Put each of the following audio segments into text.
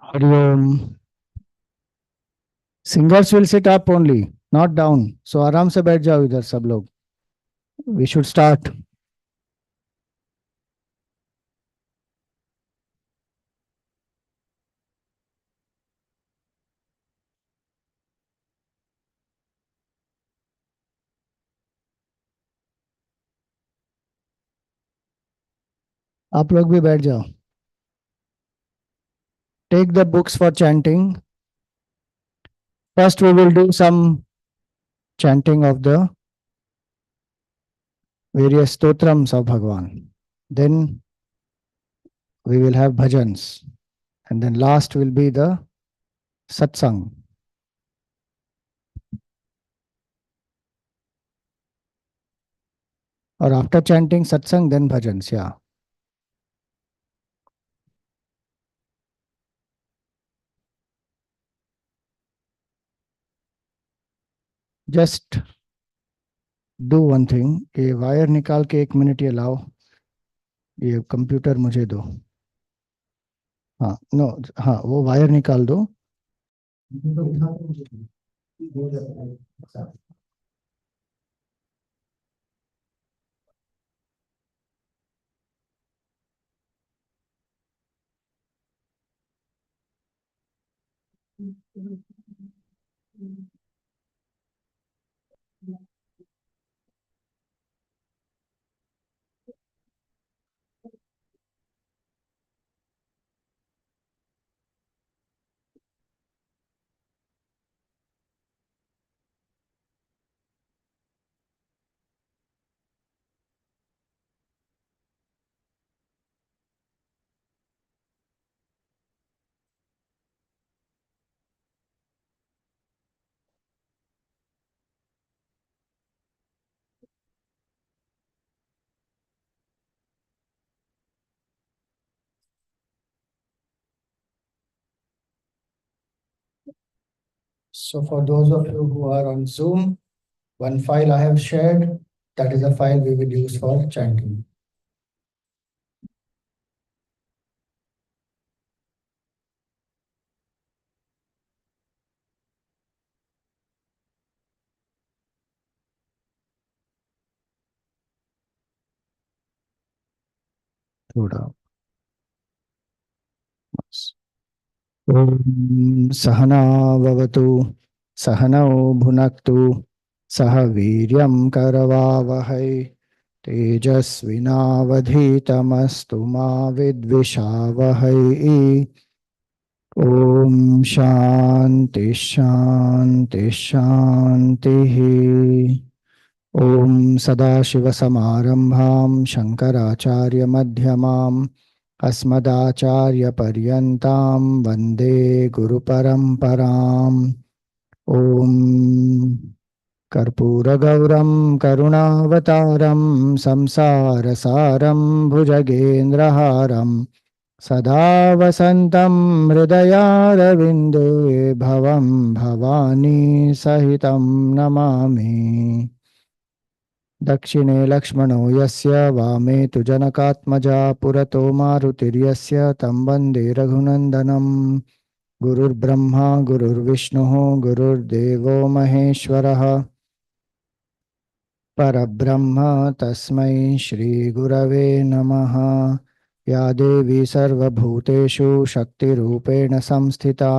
Hariom. Singers will sit up only, not down. So आराम से बैठ जाओ इधर सब लोग. We should start. आप लोग भी बैठ जाओ. Take the books for chanting. First, we will do some chanting of the various stotrams of Bhagwan. Then we will have bhajans. And then last will be the satsang. Or after chanting satsang, then bhajans. Yeah. Just do one thing. ये wire निकाल के 1 minute ये लाओ. ये computer मुझे दो. हाँ no. हाँ वो वायर निकाल दो. So for those of you who are on Zoom, one file I have shared, that is a file we will use for chanting. थोड़ा ॐ सहना भवतु सहनौ भुनक्तु सह वीर्यं करवावहै तेजस्विनावधीतमस्तु मा विद्विषावहै. ॐ शान्ति शान्ति शान्तिः. ॐ सदाशिवसमारम्भां शङ्कराचार्यमध्यमाम् अस्मदाचार्यपर्यन्तां वन्दे गुरुपरम्पराम्. ॐ कर्पूरगौरं करुणावतारं संसारसारं भुजगेन्द्रहारं सदा वसन्तं हृदयारविन्दे भवं भवानी सहितं नमामि. दक्षिणे लक्ष्मणो यस्य वामे तु जनकात्मजा पुरतो मारुतिर्यस्य तं वन्दे रघुनन्दनं. गुरुर्ब्रह्मा गुरुर्विष्णुः गुरुर्देवो महेश्वरः परब्रह्म तस्मै श्रीगुरवे नमः. या देवी सर्वभूतेषु शक्तिरूपेण संस्थिता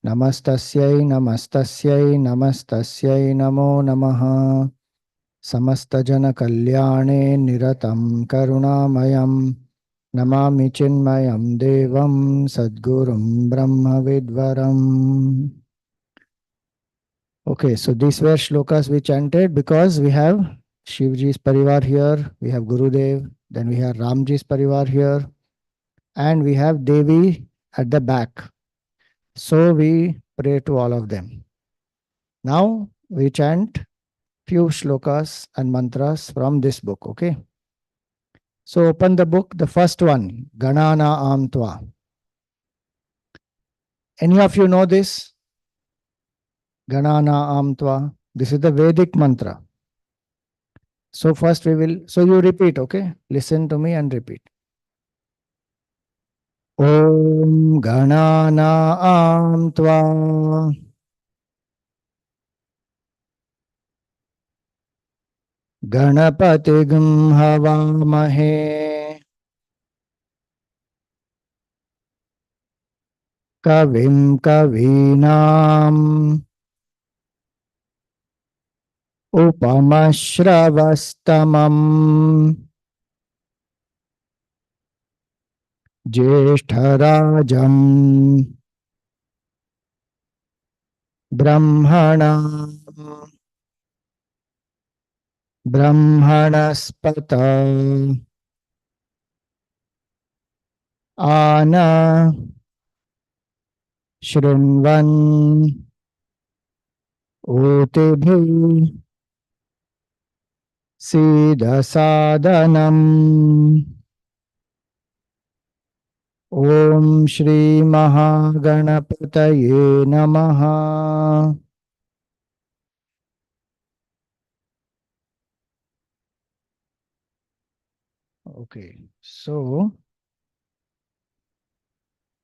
नमस्तस्यै नमस्तस्यै नमस्तस्यै नमो नमः. समस्तजनकल्याणे निरतं करुणामयं Namami Chinmayam Devam Sadgurum Brahma Vidvaram. Okay, so these were shlokas we chanted because we have Shivji's Parivar here, we have Gurudev, then we have Ramji's Parivar here, and we have Devi at the back. So we pray to all of them. Now we chant few shlokas and mantras from this book, okay? So open the book, the first one, Ganana Amtva. Any of you know this? Ganana Amtva. This is the Vedic mantra. So first we will, so you repeat, okay? Listen to me and repeat. Om Ganana Amtva Ganapatigam Havamahe Kavim Kavinam Upamashravastamam Jeshtarajam Brahmanam Brahmanaspata Ana Shrinvan Otibhi Siddhasadanam Om Shri Mahaganapataye Namaha. Okay, so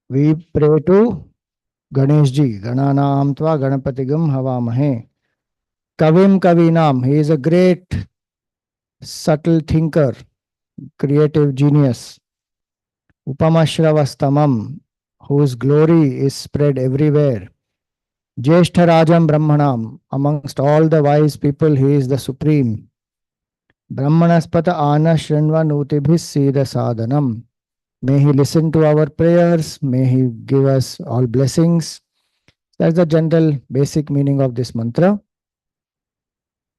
we pray to Ganesh ji. Gananam tva Ganapatigam Havamahe. Kavim Kavinam. He is a great, subtle thinker, creative genius. Upamashravastamam, whose glory is spread everywhere. Jeshtarajam Brahmanam. Amongst all the wise people, he is the supreme. Brahmanaspata Ana Shrinvanutibhis Siddha Sadhanam. May he listen to our prayers. May he give us all blessings. That's the general basic meaning of this mantra.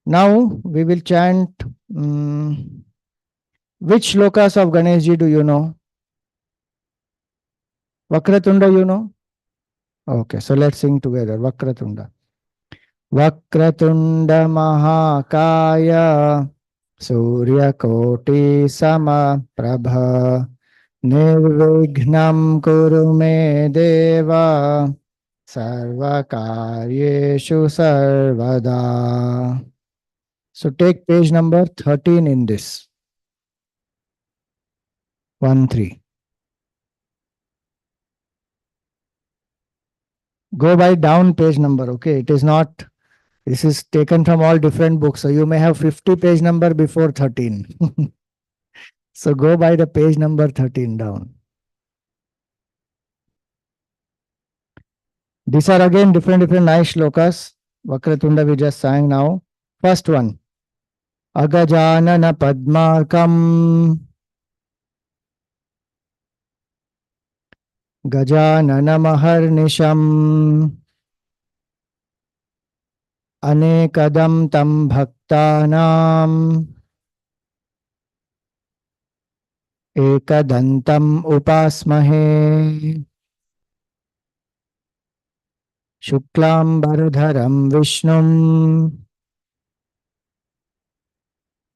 Now we will chant. Which shlokas of Ganeshji do you know? Vakratunda, you know? Okay, so let's sing together. Vakratunda. Vakratunda Mahakaya Surya Koti Sama Prabha Nirvignam Kuru Me Deva Sarvakaryeshu Sarvada. So take page number 13 in this. 1-3. Go by down page number, okay? It is not, this is taken from all different books. So you may have 50 page number before 13. So go by the page number 13 down. These are again different nice shlokas. Vakratunda we just sang now. First one. Agajanana Padmarkam Gajanana Maharnisham Anekadam Tam Bhaktanam Ekadantam Upasmahe Shuklam Bharadharam Vishnum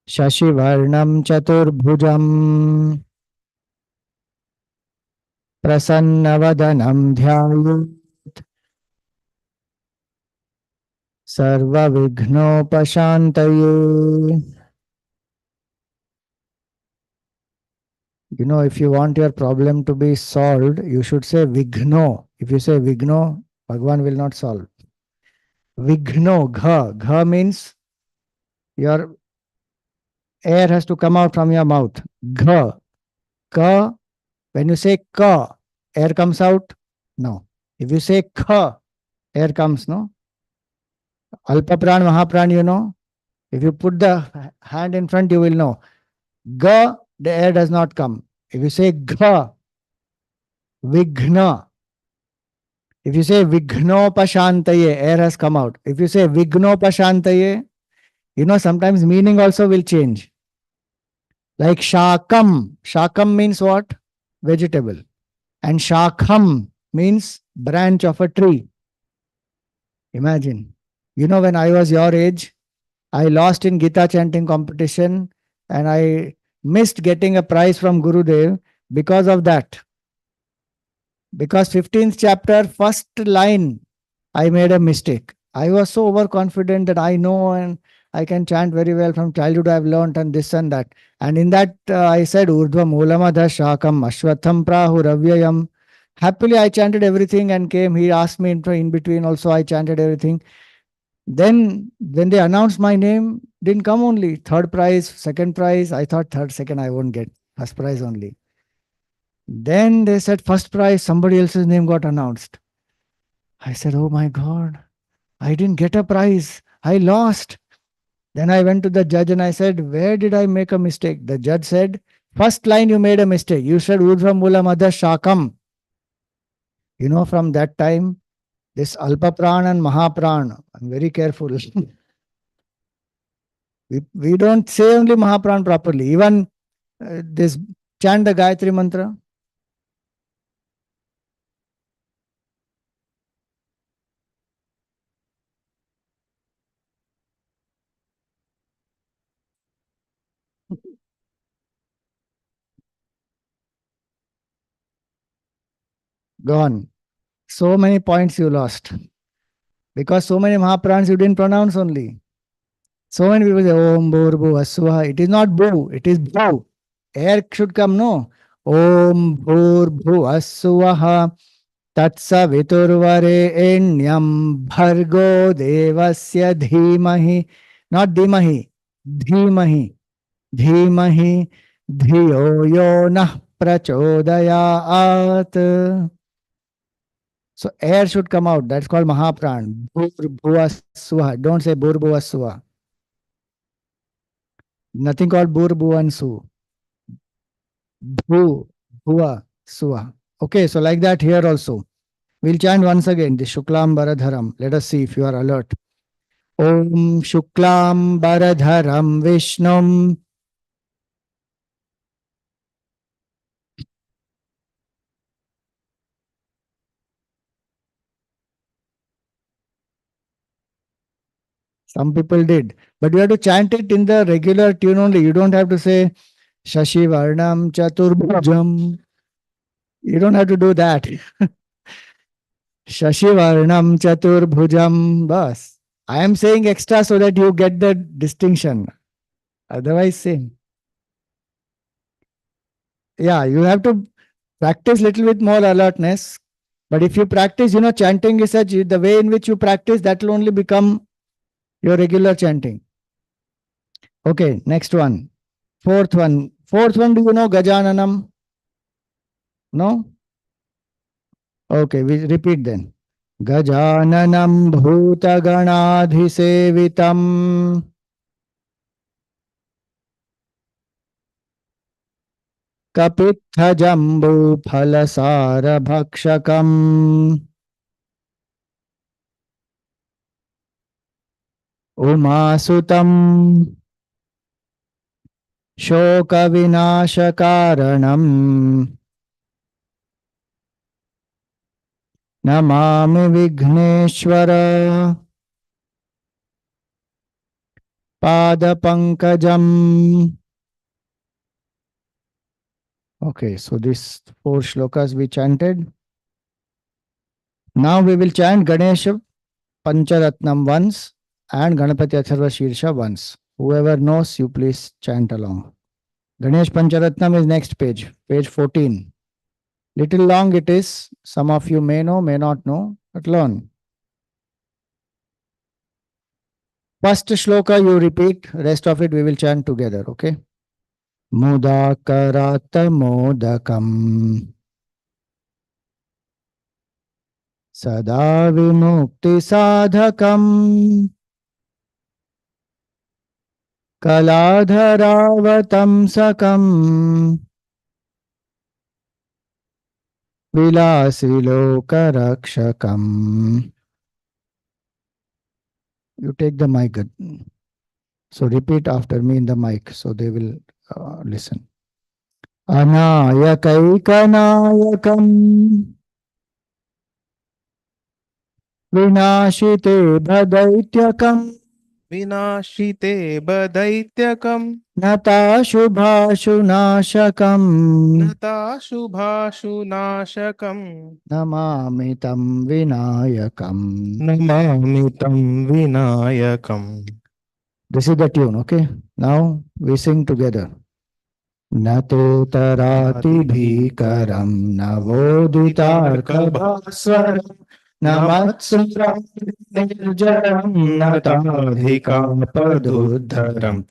Shashivarnam Chaturbhujam Prasannavadanam Dhyayut Sarva Vignopashantaye. You know, if you want your problem to be solved, you should say Vigno. If you say Vigno, Bhagwan will not solve. Vigno, Gha. Gha means your air has to come out from your mouth. Gha. Ka. When you say Ka, air comes out? No. If you say Kha, air comes, no? Alpa pran, Mahapran, you know? If you put the hand in front, you will know. Ga, the air does not come. If you say gha, Vighna. If you say Vignopashantaye, air has come out. If you say Vignopashantaye, sometimes meaning also will change. Like Shakam. Shakam means what? Vegetable. And Shakham means branch of a tree. Imagine. When I was your age, I lost in Gita chanting competition and I missed getting a prize from Gurudev because of that. Because 15th chapter, first line, I made a mistake. I was so overconfident that I know and I can chant very well from childhood. I've learned and this and that. And in that, I said, Urdhva Moolamada Shakam Ashwatham Prahu Ravyayam. Happily, I chanted everything and came. He asked me in between also, I chanted everything. Then, when they announced my name, didn't come only. Third prize, second prize. I thought third, second, I won't get. First prize only. Then they said first prize, somebody else's name got announced. I said, oh my God, I didn't get a prize. I lost. Then I went to the judge and I said, where did I make a mistake? The judge said, first line you made a mistake. You said Urdhva Mula Madha Shakam. From that time, this Alpa Pran and Mahapran, I'm very careful. we don't say only Mahapran properly. Even this chant the Gayatri Mantra. Gone. So many points you lost. Because so many Mahaprans you didn't pronounce only. So many people say, Om Bhurbu Aswaha. It is not Bhu, it is Bhu. Air should come, no. Om Bhurbu Aswaha Tatsa Viturvare Enyam Bhargo Devasya Dhimahi. Not Dhimahi, Dhimahi. Dhimahi Dhiyo Yo Nah Prachodayat. So air should come out. That's called Mahapran. Bhurvaswa. Don't say Bhurvaswa. Nothing called Bhurbuvansu. Bhu, Bhuva, Swa. Okay, so like that here also. We'll chant once again the Shuklam Baradharam. Let us see if you are alert. Om Shuklam Baradharam Vishnum. Some people did. But you have to chant it in the regular tune only. You don't have to say Shashi Varnam Chaturbhujam. You don't have to do that. Shashivarnam Chaturbhujam. Bas. I am saying extra so that you get the distinction. Otherwise, same. Yeah, you have to practice little bit more alertness. But if you practice, chanting is such, the way in which you practice, that will only become your regular chanting. Okay, next one. Fourth one. Fourth one, do you know Gajananam? No? Okay, we repeat then. Gajananam Bhutaganadhisevitam Kapitthajambufalasaravakshakam Umasutam Shokavinashakaranam Namami Vigneshwara Padapankajam. Okay, so these 4 shlokas we chanted. Now we will chant Ganesha Pancharatnam once and Ganapati Atharva Shirsha once. Whoever knows, you please chant along. Ganesh Pancharatnam is next page, page 14. Little long it is. Some of you may know, may not know, but learn. First shloka you repeat, rest of it we will chant together, okay? Mudakarata modakam Sada vimukti sadhakam Kaladharavatam sakam विलासिलोकरक्षकम्. You take the mic. So repeat after me in the mic so they will listen. अनायकैकनायकम् विनाशिते भदैत्यकम् विनाशिते बदैत्यकम् नताशुभाशुनाशकम् नताशुभाशुनाशकम् Namami तं विनायकम्. नमामि तं विनायकम्. This is the tune, okay? Now we sing together. न तोतरातिभीकरं नवोदितार्कभास्वरम् न मत्सुरानिर्जरं न ताधिकापदुद्धरम्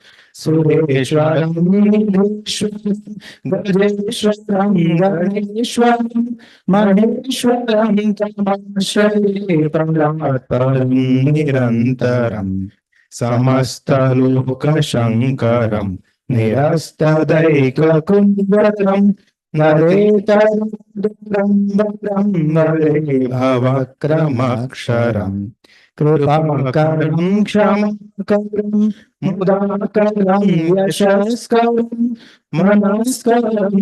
सुरेश्वरं निधीश्वरं गजेश्वरं गणेश्वरं महेश्वरं तमाश्रये प्रह्लादपरं निरन्तरम् समस्तलोकशङ्करं निरस्तदैककुन्दरं नरेतरं वन्दे भवक्रमक्षरम् कृपाकरं क्षमाकरं मुदाकरं यशस्करं मनस्करं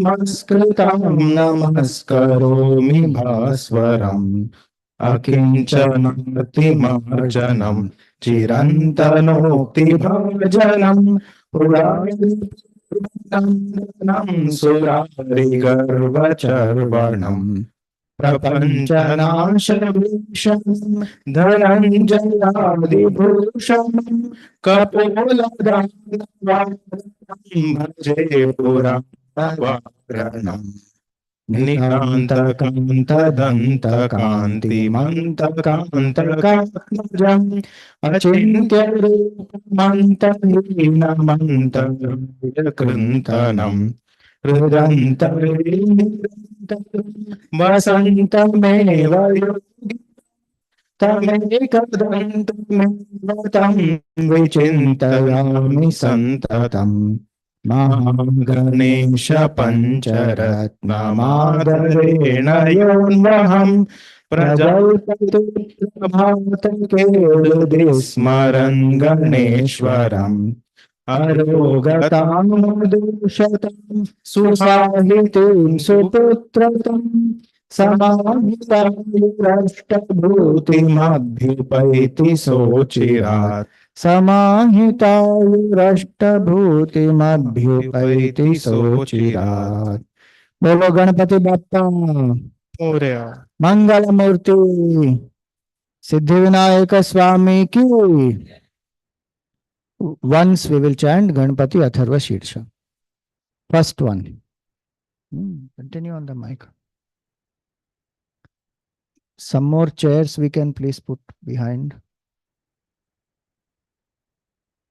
नमस्कृतं नमस्करोमि भास्वरम् अकिञ्चनातिमार्जनं चिरन्तनोक्तिभाजनम् पुराणं सुरारिगर्वचर्वणम् प्रपञ्चनाशभीषणं धनञ्जयादिभूषणं कपोलदानवारणं भजे पुराणवारणम् निकान्तकान्तदन्तकान्तिमन्तकान्तकान्तकात्मजम् अचिन्त्यरूपमन्तहीनमन्तकृन्तनम् हृदन्तरे वसन्तमेव योगी तमेकदन्तमेव तं विचिन्तयामि सन्ततम् गणेश पञ्चरत्नमादरेण योऽन्वहं प्रजल्पतु प्रभातकेळुदि स्मरन् गणेश्वरम् अरोगतां दूषतां सुसाहितीं सुपुत्रतं समाहितायुरष्टभूतिमभ्युपैति सोचिरात् समाहितायुरष्टभूतिमभ्युपैति सोचिरात्। बोलो गणपति बाप्पा मोरया। मंगल मूर्ति सिद्धि विनायक स्वामी की। Once we will chant Ganpati Atharva Shirsha. First one. Continue on the mic. Some more chairs we can please put behind.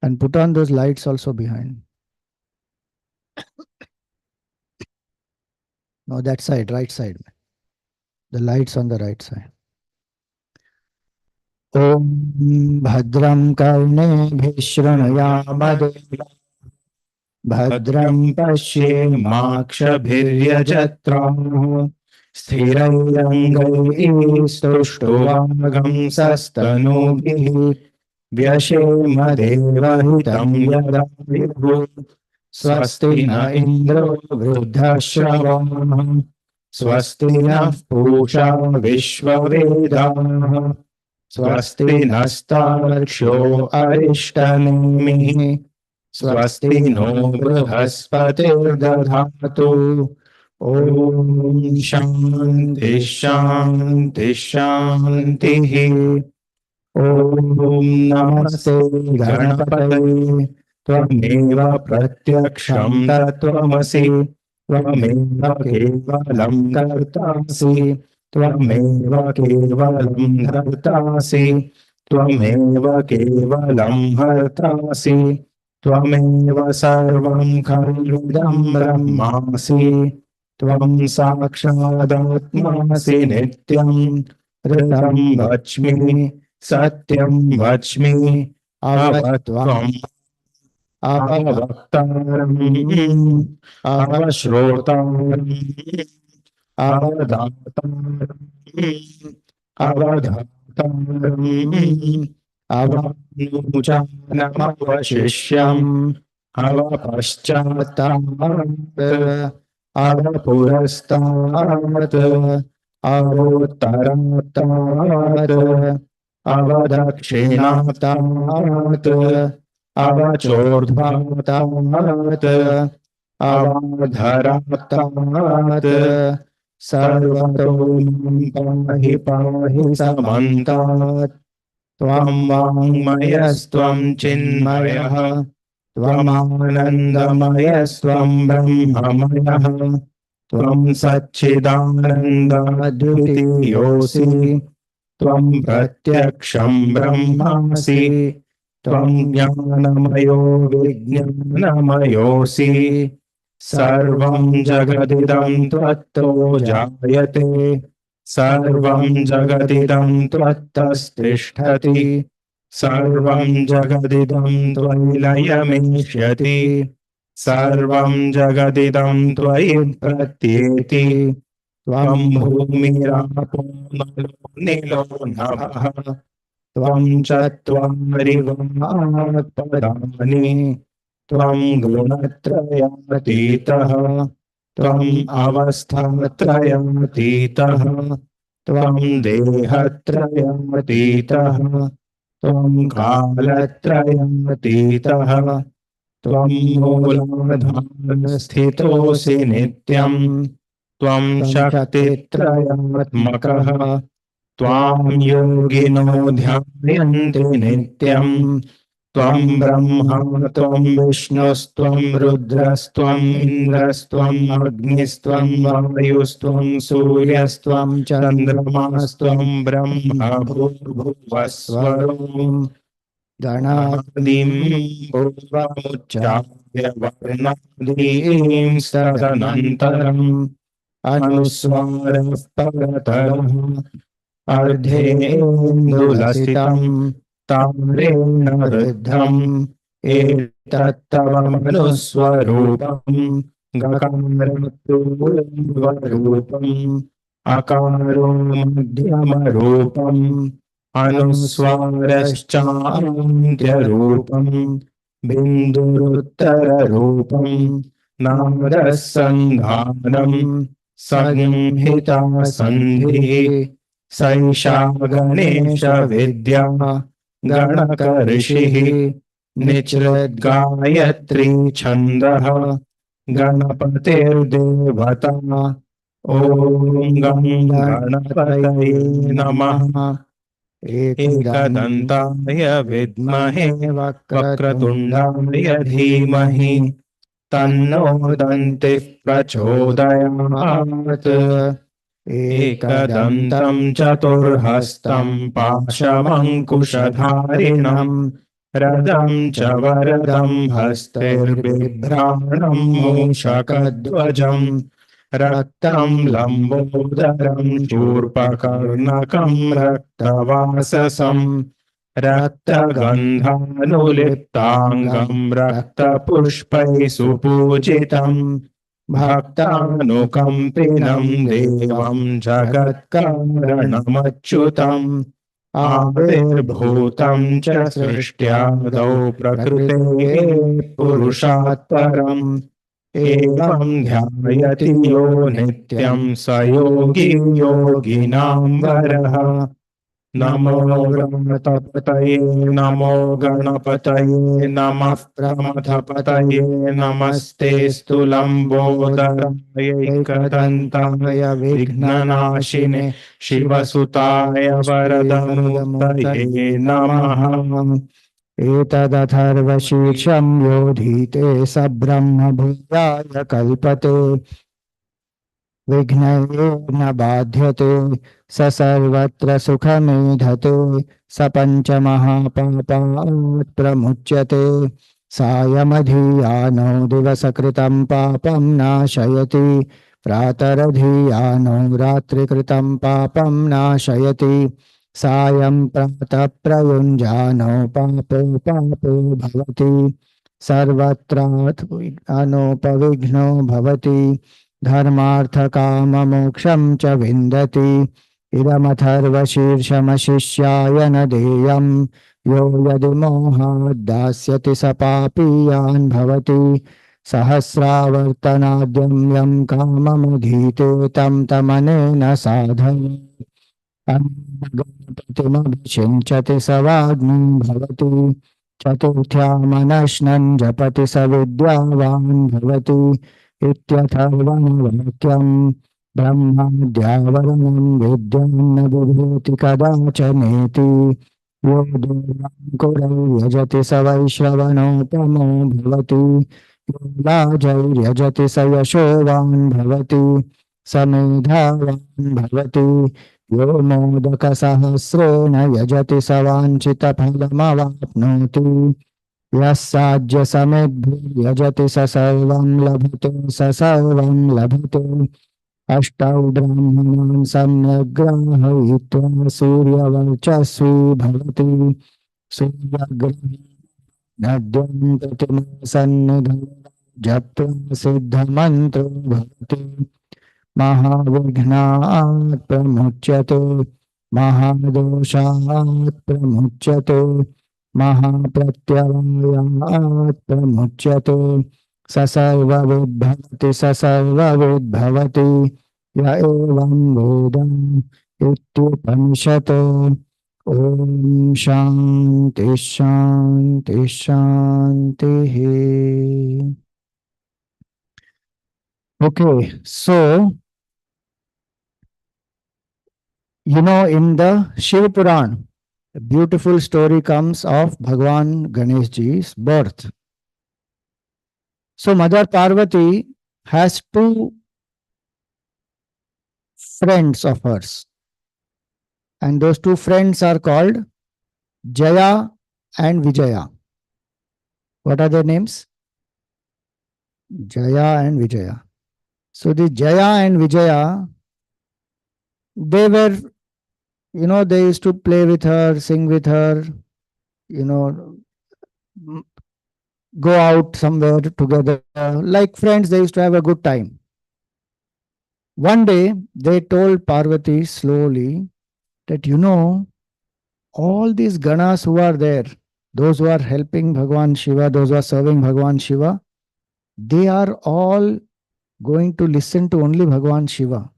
And put on those lights also behind. No, that side, right side. The lights on the right side. Om Bhadram Karneभिः शृणुयामदेवा भद्रं पश्येमाक्षभिर्यजत्राः स्थिरैरङ्गैस्तुष्टुवागंसस्तनूभिः व्यशेमदेवहितं यदायुः स्वस्ति न इन्द्रो वृद्धश्रवाः स्वस्ति नः पूषा विश्ववेदाः स्वस्ति नस्तार्क्ष्यो अरिष्टनेमिः स्वस्ति no बृहस्पतिर्दधातु। ॐ शान्ति शान्ति शान्तिः। ॐ नमस्ते गणपतये त्वमेव प्रत्यक्षं तत्त्वमसि त्वमेव केवलं कर्तासि त्वमेव केवलं धर्तासि त्वमेव केवलं हर्तासि त्वमेव सर्वं खल्विदं ब्रह्मासि त्वं साक्षादात्मासि नित्यं ऋतं वच्मि सत्यं वच्मि अवत्वम् अवक्तारम् अवश्रोतारम् अवधातारम् अवधातारम् अवनुजानमवशिष्यम् अवपश्चात्तात् अवपुरस्तात् अवोत्तरात्तात् अवदक्षिणात्तात् अवचोर्ध्वात्तात् अवाधरात्तात् सर्वतो पाहि पाहि समन्तात् त्वं वाङ्मयस्त्वं चिन्मयः त्वमानन्दमयस्त्वं ब्रह्ममयः त्वं सच्चिदानन्दद्वितीयोऽसि त्वं प्रत्यक्षं ब्रह्मासि त्वं ज्ञानमयो विज्ञानमयोऽसि सर्वं जगदिदं त्वत्तो जायते सर्वं जगदिदं त्वत्तस्तिष्ठति सर्वं जगदिदं त्वयि लयमेष्यति सर्वं जगदिदं त्वयि प्रत्येति त्वं भूमिरापो नलो निलो नभः त्वं चत्वारि वाक्पदानि त्वं गुणत्रयातीतः त्वम् अवस्थात्रयातीतः त्वं देहत्रयातीतः त्वं कालत्रयातीतः त्वं मूलाधारस्थितोऽसि नित्यं त्वं शक्तित्रयात्मकः त्वां योगिनो ध्यायन्ति नित्यं त्वं ब्रह्मा त्वं विष्णुस्त्वं रुद्रस्त्वम् इन्द्रस्त्वम् अग्निस्त्वं वायुस्त्वं सूर्यस्त्वं चन्द्रमास्त्वं ब्रह्म भूर्भुवस्वरम् गणादिं पूर्वमुच्चार्य वर्णादीं तदनन्तरम् अनुस्वारः परतरः अर्धेन्दुलसितम् ताम्रेण वृद्धम् एतत्तव मनुस्वरूपम् गकारपूर्वरूपम् अकारो मध्यमरूपम् अनुस्वारश्चान्त्यरूपम् बिन्दुरुत्तररूपम् नादसन्धानम् संहिता सन्धिः सैषा गणेश विद्या गणकऋषिः निचृद्गायत्री छन्दः गणपतिर्देवता ॐ गं गणपतये नमः एकदन्ताय विद्महे वक्रतुण्डाय धीमहि तन्नो दन्तिः प्रचोदयात् एकदन्तं चतुर्हस्तं पाशमङ्कुशधारिणम् रदं च वरदं हस्तैर्बिभ्राणं मूषकध्वजम् रक्तं लम्बोदरं शूर्पकर्णकं रक्तवाससं रक्तगन्धानुलिप्ताङ्गं रक्तपुष्पैः सुपूजितम् भक्तानुकम्पिनं देवं जगत्कारणमच्युतम् आविर्भूतं च सृष्ट्यादौ प्रकृतेः पुरुषात् परम् एवं ध्यायति यो नित्यं स योगी योगिनां वरः नमो गणपतये नमो गणपतये नमः प्रमथपतये नमस्तेऽस्तु लम्बोदराय एकदन्ताय विघ्ननाशिने शिवसुताय वरदमूर्तये नमः एतदथर्वशीर्षं योधीते स ब्रह्मभूयाय कल्पते विघ्नैर्न बाध्यते स सर्वत्र सुखमेधते स पञ्चमहापापात् प्रमुच्यते सायमधीयानो दिवसकृतं पापं नाशयति प्रातरधीयानो रात्रिकृतं पापं नाशयति सायं प्रातः प्रयुञ्जानो पापो पापो भवति सर्वत्रानोपविघ्नो भवति धर्मार्थकाममोक्षं च विन्दति इदमथर्वशीर्षमशिष्याय न देयं यो यदि मोहाद्दास्यति स पापीयान् भवति सहस्रावर्तनाद्यं यं काममधीते तं तमनेन साधयेत् गणपतिमभिषिञ्चति स वाग्मी भवति चतुर्थ्यामनश्नन् जपति स विद्यावान् भवति इत्यथर्वणवाक्यम् ब्रह्माद्यावरणं विद्यान्न बिभेति कदाचनेति यो देवाङ्कुरौ यजति स वैश्रवणोपमो भवति यो लाजैर्यजति स यशोवान् भवति स मेधावान् भवति यो मोदकसहस्रेण यजति स वाञ्छितफलमवाप्नोति यः साज्यसमेद्भिर्यजति स सर्वं लभते स सर्वं लभते अष्टौ ब्राह्मणान् सम्यग्राहयित्वा सूर्यवर्चस्वी भवति सूर्यग्रहणद्यं प्रतिमासन्निधौ जप्त्वा सिद्धमन्त्रो भवति महाविघ्नात् प्रमुच्यते महादोषात् प्रमुच्यते महाप्रत्यवायात् प्रमुच्यते स सर्वविद्भवति स सर्वविद्भवति य एवं वेद इत्युपनिषत् ॐ शान्ति शान्ति शान्तिः. Okay, so in the Shiv Puran, a beautiful story comes of Bhagwan Ganesh Ji's birth. So Mother Parvati has two friends of hers, and those two friends are called Jaya and Vijaya. What are their names? Jaya and Vijaya. So the Jaya and Vijaya, they were, they used to play with her, sing with her, go out somewhere together. Like friends, they used to have a good time. One day, they told Parvati slowly that, all these Ganas who are there, those who are helping Bhagwan Shiva, those who are serving Bhagwan Shiva, they are all going to listen to only Bhagwan Shiva.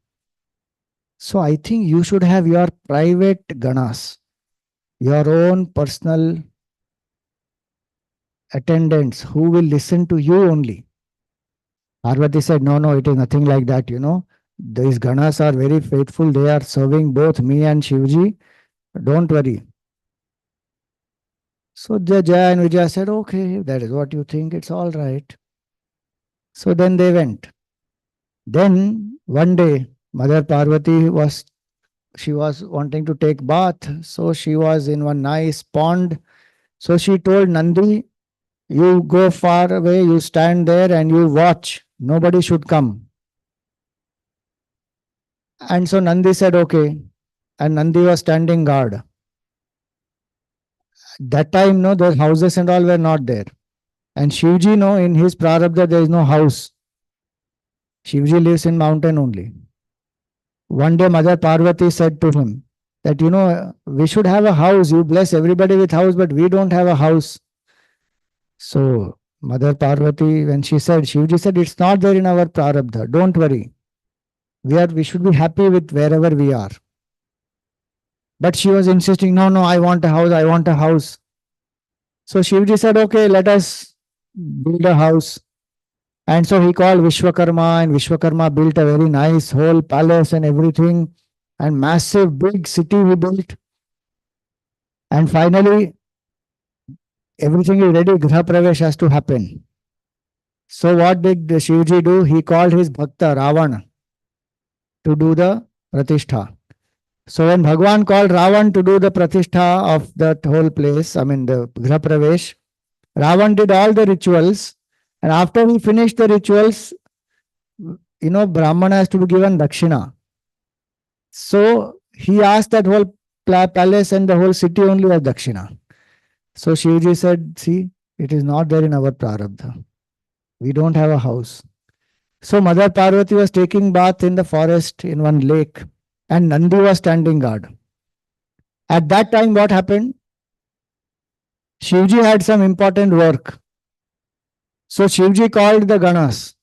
So I think you should have your private Ganas, your own personal attendants who will listen to you only. Parvati said, no, it is nothing like that, These Ganas are very faithful. They are serving both me and Shivji. Don't worry. So Jaya and Vijaya said, okay, that is what you think. It's all right. So then they went. Then one day, Mother Parvati was wanting to take bath. So she was in one nice pond. So she told Nandi, you go far away, you stand there and you watch. Nobody should come. And so Nandi said, okay. And Nandi was standing guard. That time, the houses and all were not there. And Shivji, in his prarabdha, there is no house. Shivji lives in mountain only. One day, Mother Parvati said to him that, we should have a house. You bless everybody with house, but we don't have a house. So, Mother Parvati, when she said, Shivji said, it's not there in our prarabdha. Don't worry. We should be happy with wherever we are. But she was insisting, no, I want a house, I want a house. So Shivji said, okay, let us build a house. And so he called Vishwakarma, and Vishwakarma built a very nice whole palace and everything, and massive big city he built. And finally, everything is ready, Griha Pravesh has to happen. So what did Shivji do? He called his Bhakta Ravana to do the Pratishtha. So when Bhagwan called Ravan to do the Pratishtha of that whole place, the Griha Pravesh, Ravan did all the rituals. And after he finished the rituals, Brahmana has to be given Dakshina. So he asked that whole palace and the whole city only as Dakshina. So Shivji said, see, it is not there in our prarabdha. We don't have a house. So Mother Parvati was taking bath in the forest in one lake, and Nandi was standing guard. At that time, what happened? Shivji had some important work. So Shivji called the Ganas.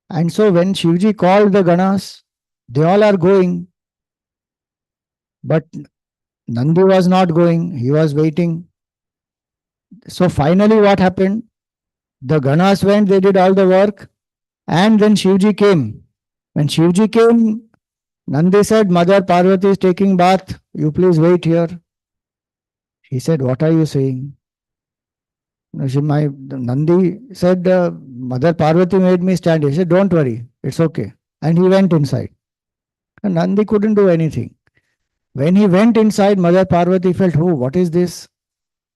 And so when Shivji called the Ganas, they all are going, but Nandi was not going. He was waiting. So finally, what happened? The Ganas went, they did all the work, and then Shivji came. When Shivji came, Nandi said, Mother Parvati is taking bath. You please wait here. He said, what are you saying? My Nandi said, Mother Parvati made me stand. He said, don't worry, it's okay. And he went inside. And Nandi couldn't do anything. When he went inside, Mother Parvati felt, oh, what is this?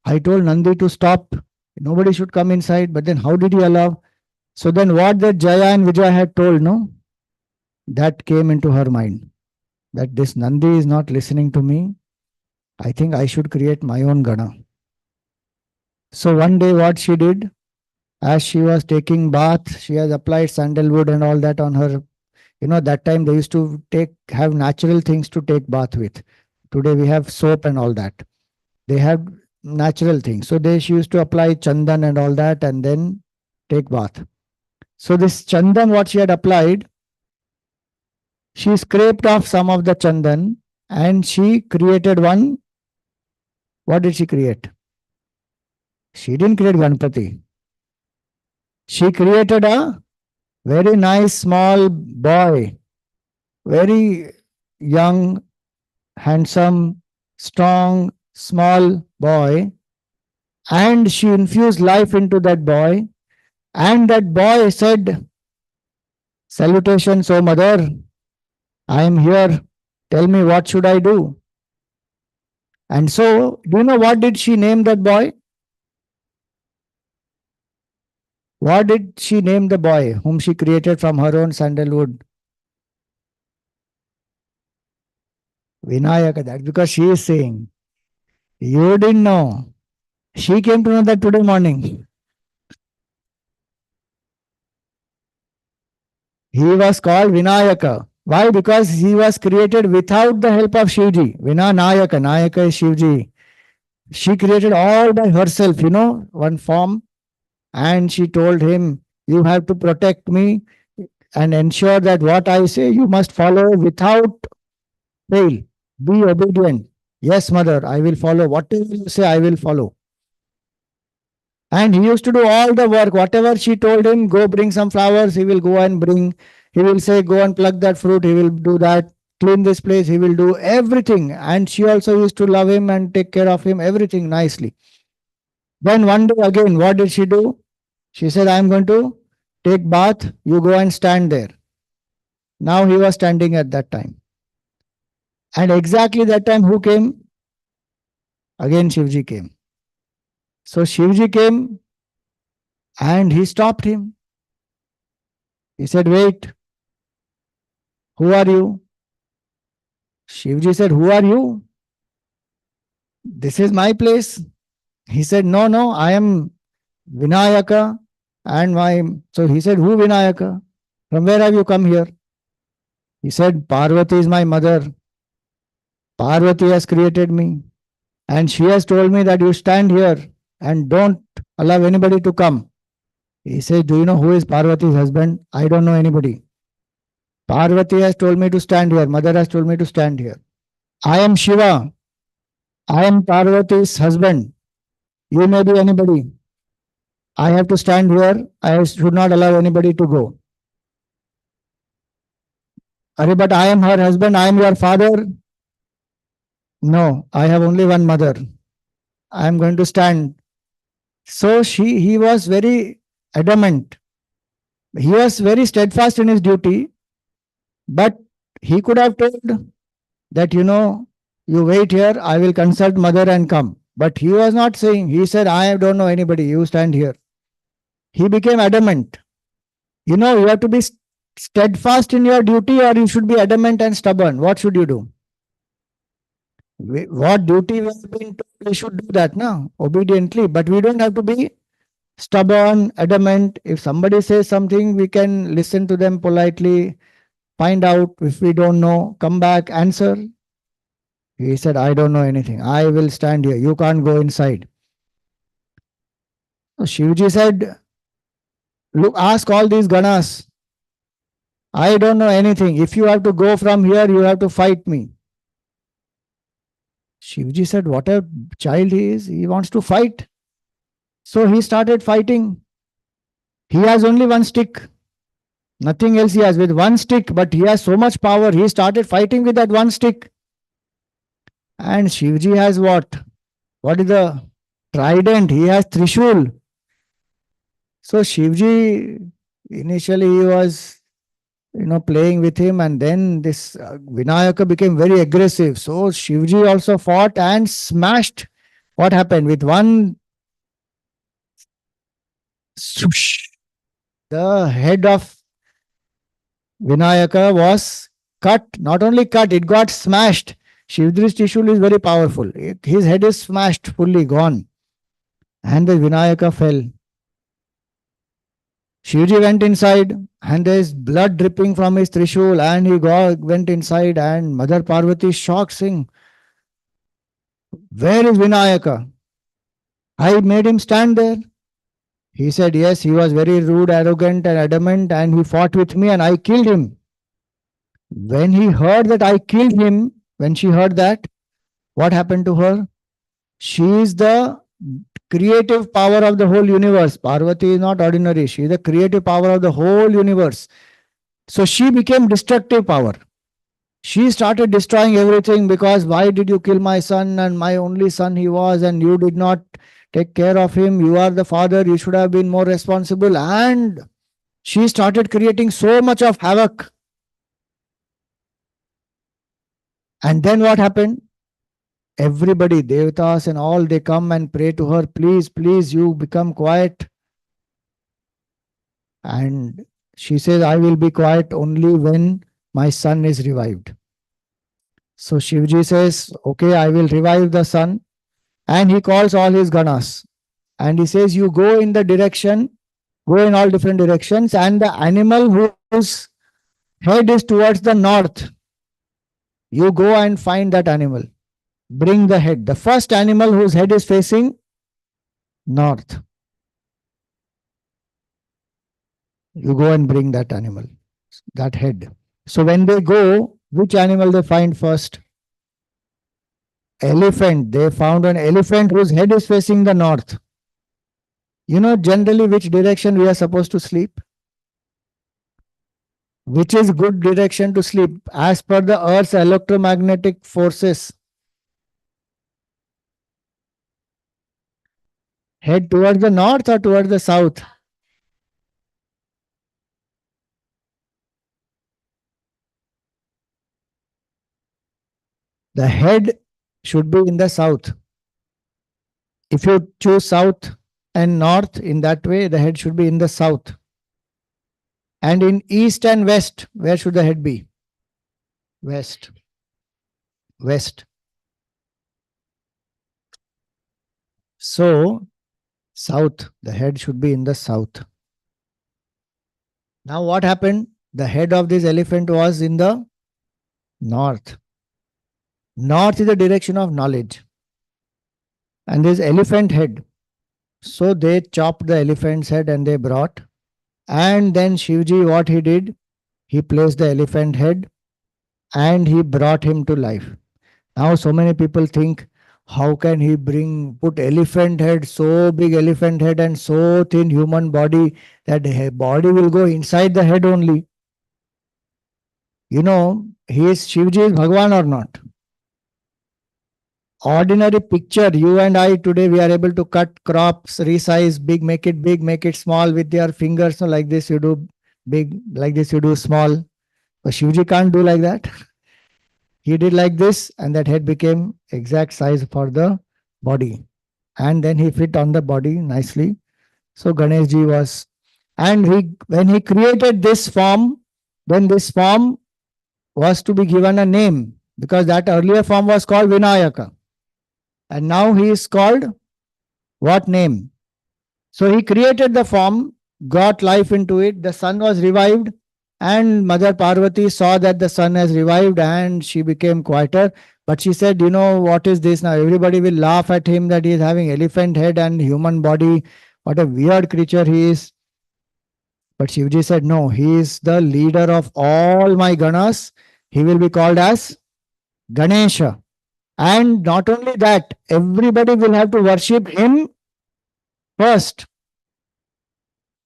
I told Nandi to stop. Nobody should come inside. But then how did he allow? So then what that Jaya and Vijaya had told, no? That came into her mind. That this Nandi is not listening to me. I think I should create my own Gana. So one day what she did, as she was taking bath, she has applied sandalwood and all that on her. That time they used to have natural things to take bath with. Today we have soap and all that. They have natural things. So she used to apply chandan and all that and then take bath. So this chandan, what she had applied, she scraped off some of the chandan and she created one. What did she create? She didn't create Ganpati. She created a very nice small boy, very young, handsome, strong, small boy. And she infused life into that boy. And that boy said, Salutations, O Mother, I am here. Tell me, what should I do? And so, do you know what did she name that boy? What did she name the boy whom she created from her own sandalwood? Vinayaka. That's because she is saying, you didn't know. She came to know that today morning. He was called Vinayaka. Why? Because he was created without the help of Shivji. Vinayaka. Nayaka is Shivji. She created all by herself, one form. And she told him, you have to protect me and ensure that what I say you must follow without fail. Be obedient. Yes, mother, I will follow. Whatever you say, I will follow. And he used to do all the work. Whatever she told him, go bring some flowers, he will go and bring. He will say, go and pluck that fruit, he will do that. Clean this place, he will do everything. And she also used to love him and take care of him, everything nicely. Then one day again, what did she do? She said, I am going to take bath, you go and stand there. Now he was standing at that time. And exactly that time, who came? Again Shivji came. So Shivji came and he stopped him. He said, wait, who are you? Shivji said, who are you? This is my place. He said, no, I am Vinayaka and so he said, who Vinayaka? From where have you come here? He said, Parvati is my mother. Parvati has created me. And she has told me that you stand here and don't allow anybody to come. He said, do you know who is Parvati's husband? I don't know anybody. Parvati has told me to stand here. Mother has told me to stand here. I am Shiva. I am Parvati's husband. You may be anybody. I have to stand here. I should not allow anybody to go. But I am her husband. I am your father. No, I have only one mother. I am going to stand. So he was very adamant. He was very steadfast in his duty, but he could have told that, you wait here, I will consult mother and come. But he was not saying, he said, I don't know anybody, you stand here. He became adamant. You have to be steadfast in your duty or you should be adamant and stubborn. What should you do? What duty we have been told, we should do that now, obediently. But we don't have to be stubborn, adamant. If somebody says something, we can listen to them politely, find out if we don't know, come back, answer. He said, I don't know anything. I will stand here. You can't go inside. So Shivji said, look, ask all these ganas. I don't know anything. If you have to go from here, you have to fight me. Shivji said, what a child he is. He wants to fight. So he started fighting. He has only one stick. Nothing else he has with one stick, but he has so much power. He started fighting with that one stick. And Shivji has what? What is the trident? He has Trishul. So Shivji, initially he was, playing with him, and then this Vinayaka became very aggressive. So Shivji also fought and smashed. What happened? With one swoosh, the head of Vinayaka was cut. Not only cut, it got smashed. Shivji's Trishul is very powerful. His head is smashed, fully gone. And the Vinayaka fell. Shivji went inside, and there is blood dripping from his Trishul, and he went inside, and Mother Parvati shocked, saying, where is Vinayaka? I made him stand there. He said, yes, he was very rude, arrogant, and adamant, and he fought with me, and I killed him. When he heard that I killed him, when she heard that, what happened to her? She is the creative power of the whole universe. Parvati is not ordinary. She is the creative power of the whole universe. So she became destructive power. She started destroying everything, because why did you kill my son, and my only son he was, and you did not take care of him. You are the father. You should have been more responsible. And she started creating so much of havoc. And then what happened? Everybody, devatas and all, they come and pray to her, please, please, you become quiet. And she says, I will be quiet only when my son is revived. So Shivji says, okay, I will revive the son. And he calls all his ganas. And he says, you go in the direction, go in all different directions, and the animal whose head is towards the north, you go and find that animal. Bring the head. The first animal whose head is facing north. You go and bring that animal, that head. So when they go, which animal they find first? Elephant. They found an elephant whose head is facing the north. You know generally which direction we are supposed to sleep? Which is good direction to sleep as per the Earth's electromagnetic forces? Head towards the north or towards the south? The head should be in the south. If you choose south and north in that way, the head should be in the south. And in east and west, where should the head be? West. West. So, south, the head should be in the south. Now what happened? The head of this elephant was in the north. North is the direction of knowledge. And this elephant head. So they chopped the elephant's head and they brought. And then Shivji, what he did? He placed the elephant head and he brought him to life. Now so many people think, how can he put elephant head, so big elephant head and so thin human body, that body will go inside the head only. Shivji is Bhagwan or not? Ordinary picture, you and I today, we are able to cut, crop, resize, make it big, make it small with your fingers. So like this you do big, like this you do small. But Shivji can't do like that. He did like this, and that head became exact size for the body. And then he fit on the body nicely. So Ganeshji was, and when he created this form, then this form was to be given a name, because that earlier form was called Vinayaka. And now he is called what name? So he created the form, got life into it, the sun was revived, and Mother Parvati saw that the sun has revived and she became quieter. But she said, you know, what is this now? Everybody will laugh at him that he is having elephant head and human body. What a weird creature he is. But Shivji said, no, he is the leader of all my Ganas. He will be called as Ganesha. And not only that, everybody will have to worship him first.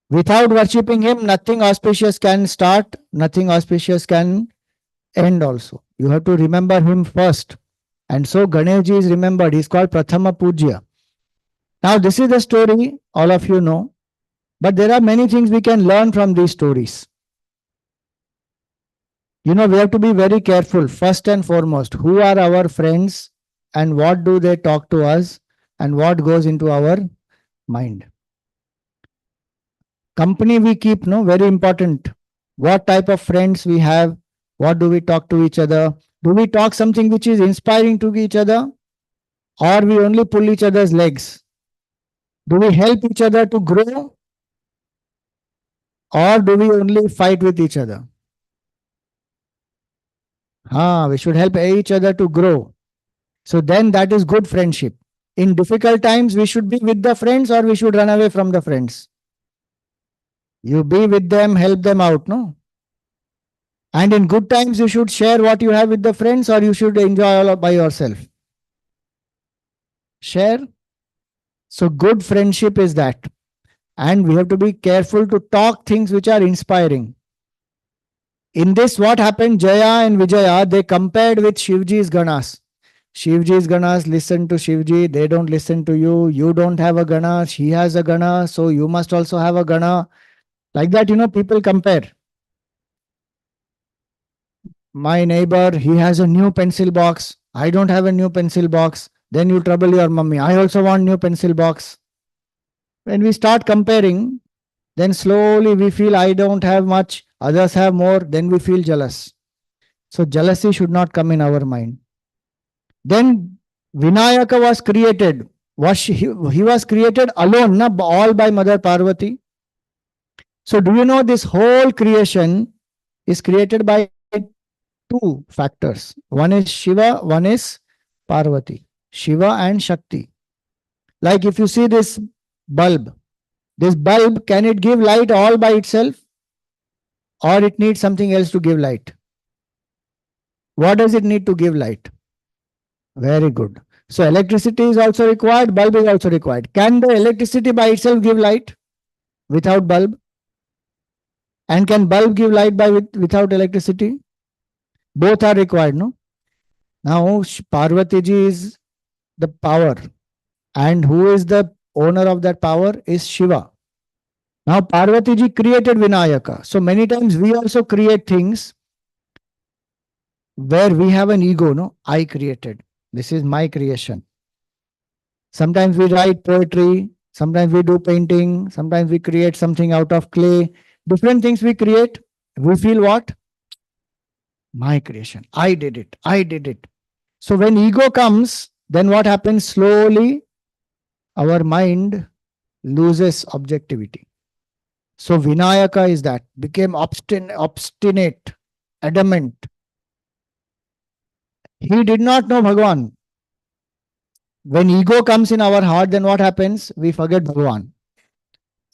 Without worshipping him, nothing auspicious can start, nothing auspicious can end also. You have to remember him first. And so Ganeshji is remembered. He's called Prathama Pujya. Now, this is the story all of you know. But there are many things we can learn from these stories. You know, we have to be very careful. First and foremost, who are our friends and what do they talk to us and what goes into our mind. Company we keep, no, very important. What type of friends we have, what do we talk to each other? Do we talk something which is inspiring to each other, or we only pull each other's legs? Do we help each other to grow, or do we only fight with each other? We should help each other to grow. So then that is good friendship. In difficult times, we should be with the friends or we should run away from the friends. You be with them, help them out, no? And in good times, you should share what you have with the friends or you should enjoy all by yourself. Share. So good friendship is that. And we have to be careful to talk things which are inspiring. In this, what happened? Jaya and Vijaya, they compared with Shivji's Ganas. Shivji's Ganas listen to Shivji, they don't listen to you. You don't have a Gana, she has a Gana, so you must also have a Gana. Like that, you know, people compare. My neighbor, he has a new pencil box. I don't have a new pencil box. Then you trouble your mummy. I also want new pencil box. When we start comparing, then slowly we feel I don't have much, others have more, then we feel jealous. So jealousy should not come in our mind. Then Vinayaka was created. He was created alone, not all by Mother Parvati. So do you know this whole creation is created by two factors. One is Shiva, one is Parvati. Shiva and Shakti. Like if you see this bulb, can it give light all by itself? Or it needs something else to give light? What does it need to give light? Very good. So electricity is also required, bulb is also required. Can the electricity by itself give light without bulb? And can bulb give light without electricity? Both are required, no? Now Parvati ji is the power. And who is the owner of that power is Shiva. Now Parvati ji created Vinayaka. So many times we also create things where we have an ego, no? I created. This is my creation. Sometimes we write poetry, sometimes we do painting, sometimes we create something out of clay. Different things we create. We feel what? My creation. I did it. I did it. So when ego comes, then what happens? Slowly, our mind loses objectivity. So Vinayaka is that. Became obstinate, adamant. He did not know Bhagavan. When ego comes in our heart, then what happens? We forget Bhagavan.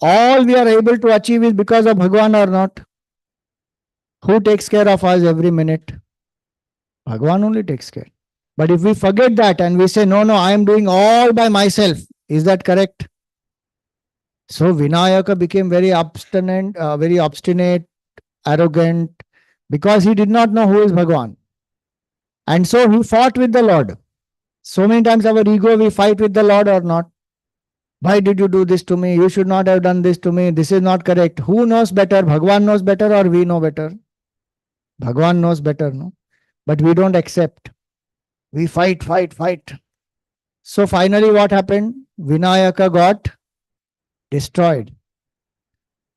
All we are able to achieve is because of Bhagavan or not. Who takes care of us every minute? Bhagavan only takes care. But if we forget that and we say, no, I am doing all by myself, is that correct? So Vinayaka became very obstinate, arrogant, because he did not know who is Bhagavan. And so he fought with the Lord. So many times our ego, we fight with the Lord or not. Why did you do this to me? You should not have done this to me. This is not correct. Who knows better? Bhagavan knows better or we know better? Bhagavan knows better, no? But we don't accept. We fight. So finally what happened? Vinayaka got destroyed.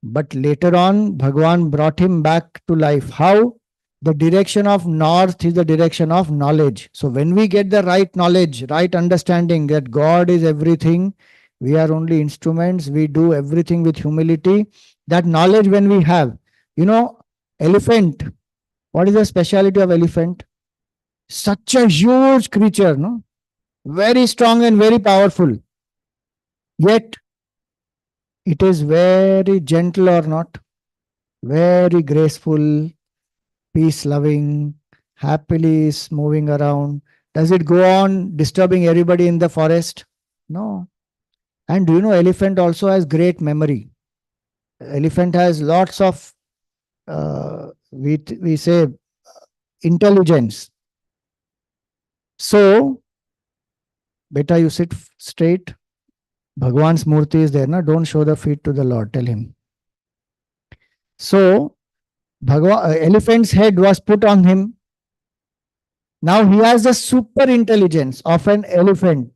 But later on, Bhagavan brought him back to life. How? The direction of north is the direction of knowledge. So when we get the right knowledge, right understanding that God is everything, We are only instruments. We do everything with humility. That knowledge when we have, you know, elephant, what is the speciality of elephant? Such a huge creature, no? Very strong and very powerful. Yet it is very gentle or not, very graceful, peace loving, happily is moving around. Does it go on disturbing everybody in the forest? No. And do you know elephant also has great memory? Elephant has lots of we say intelligence. So beta, you sit straight. Bhagwan's murti is there, na? Don't show the feet to the Lord. Tell him. So elephant's head was put on him. Now he has the super intelligence of an elephant,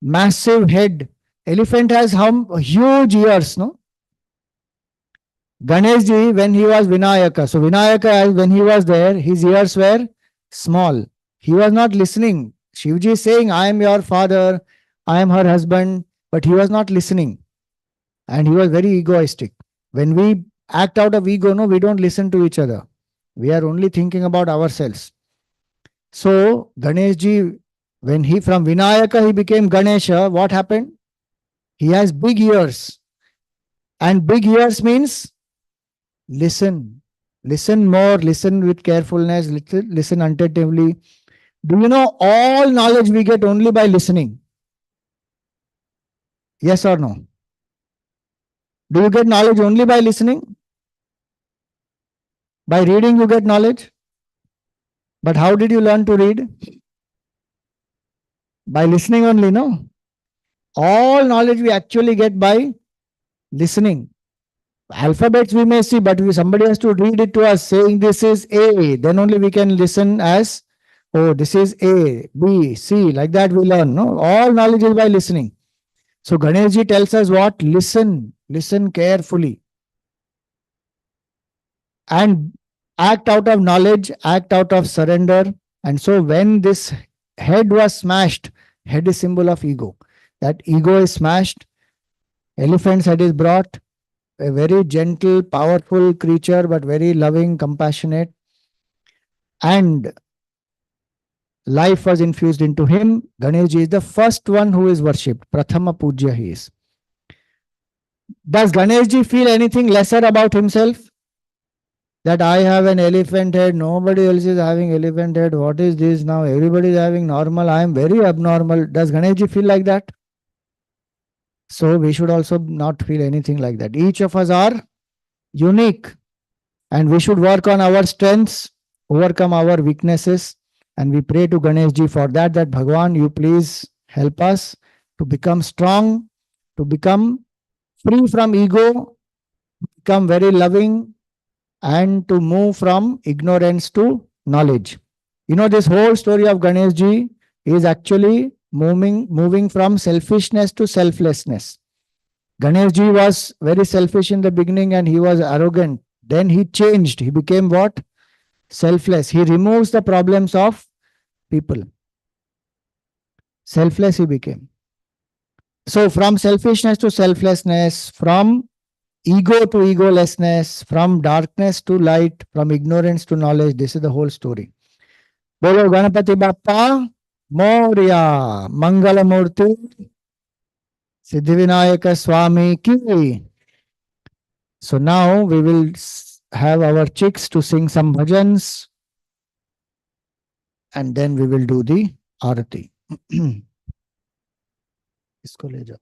massive head. Elephant has how huge ears, no? Ganeshji, when he was Vinayaka, so Vinayaka, when he was there, his ears were small. He was not listening. Shivji is saying, I am your father, I am her husband, but he was not listening. And he was very egoistic. When we act out of ego, no, we don't listen to each other. We are only thinking about ourselves. So Ganeshji, when he from Vinayaka he became Ganesha, what happened? He has big ears. And big ears means listen. Listen more, listen with carefulness, listen attentively. Do you know all knowledge we get only by listening? Yes or no? Do you get knowledge only by listening? By reading, you get knowledge. But how did you learn to read? By listening only, no? All knowledge we actually get by listening. Alphabets we may see, but somebody has to read it to us saying this is A. Then only we can listen as, oh, this is A, B, C. Like that we learn. No, all knowledge is by listening. So Ganeshji tells us what? Listen, listen carefully, and act out of knowledge, act out of surrender. And so when this head was smashed, head is symbol of ego. That ego is smashed. Elephant's head is brought. A very gentle, powerful creature, but very loving, compassionate. And life was infused into him. Ganeshji is the first one who is worshipped. Prathama Pujya he is. Does Ganeshji feel anything lesser about himself? That I have an elephant head, nobody else is having elephant head. What is this now? Everybody is having normal. I am very abnormal. Does Ganeshji feel like that? So we should also not feel anything like that. Each of us are unique, and we should work on our strengths, overcome our weaknesses. And we pray to Ganeshji for that, that Bhagwan, you please help us to become strong, to become free from ego, become very loving, and to move from ignorance to knowledge. You know, this whole story of Ganeshji is actually moving from selfishness to selflessness. Ganeshji was very selfish in the beginning and he was arrogant. Then he changed. He became what? Selfless. He removes the problems of people. Selfless he became. So from selfishness to selflessness, from ego to egolessness, from darkness to light, from ignorance to knowledge. This is the whole story. Bolo Ganapati Bappa Moria Mangala Murti Siddhivinayaka Swami Ki. So now we will have our chicks to sing some bhajans and then we will do the aarti. इसको ले जाओ.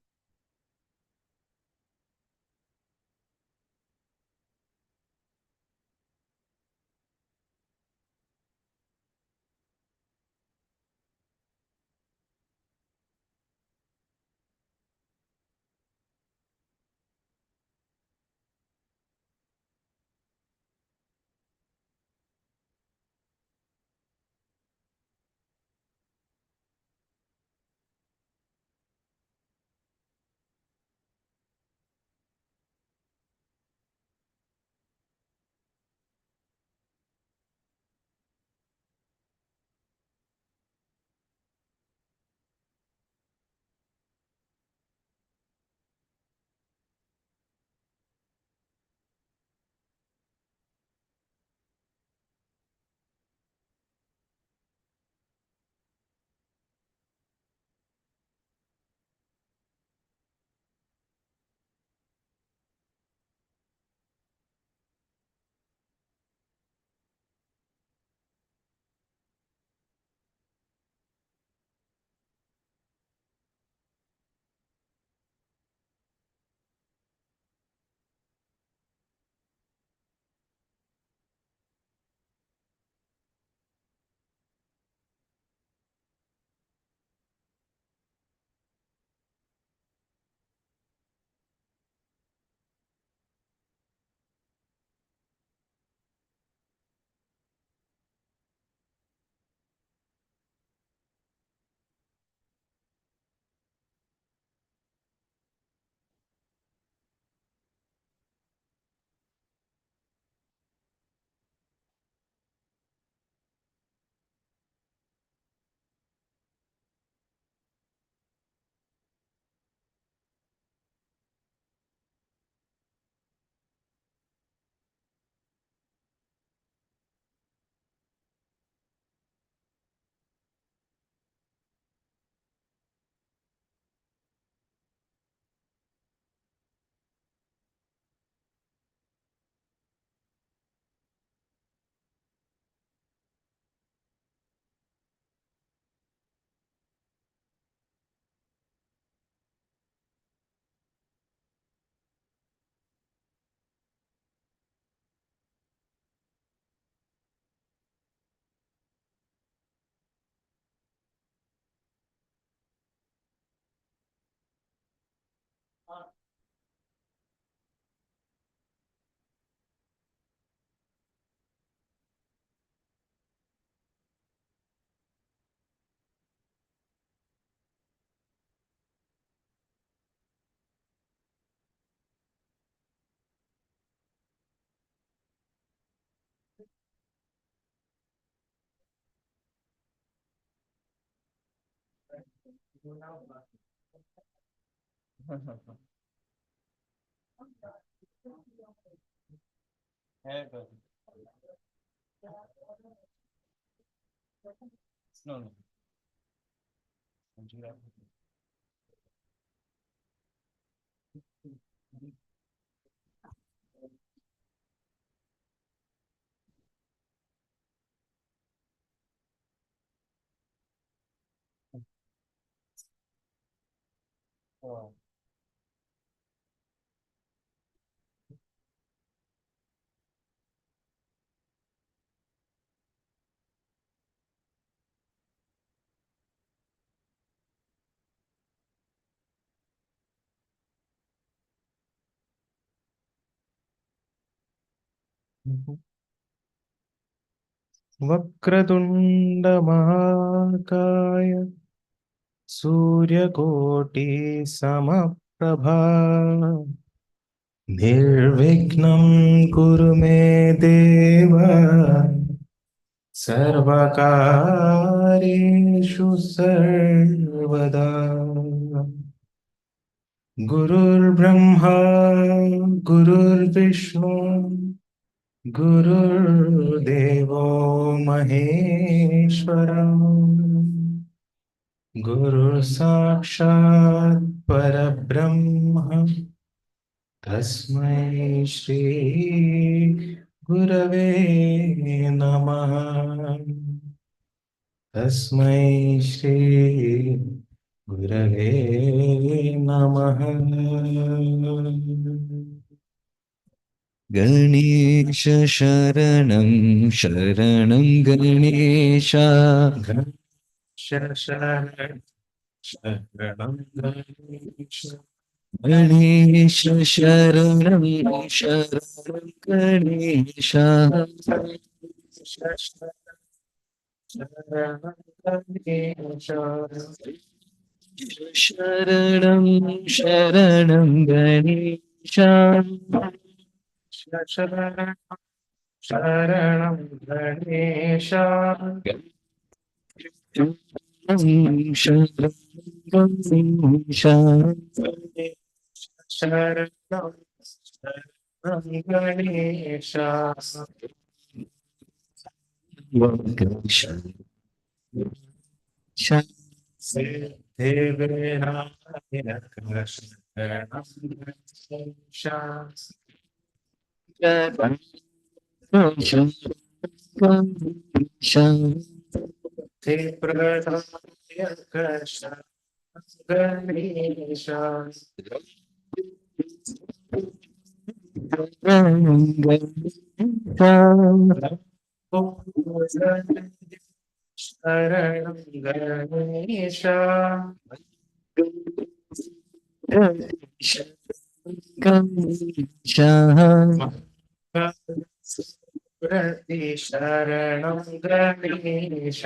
वक्रतुंड महाकाय सूर्यकोटि समप्रभा निर्विघ्नं कुरु मे देव सर्वकार्येषु सर्वदा। गुरुर्ब्रह्मा गुरुर्विष्णु गुरुर्देवो महेश्वरा गुरुः साक्षात् परब्रह्म तस्मै श्री गुरवे नमः। तस्मै श्री गुरवे नमः। गणेश शरणं शरणं गणेश शरणं गणेश गणेश शरणं शरणं गणेश शरणं शरणं गणेश शरणं गणेश शरणं गणेश शरणं गणेश सिद्धिविनायक शरणं सिद्धिप्रदायक शरणं गणेश शरणं गणेश प्रति शरणं गणेश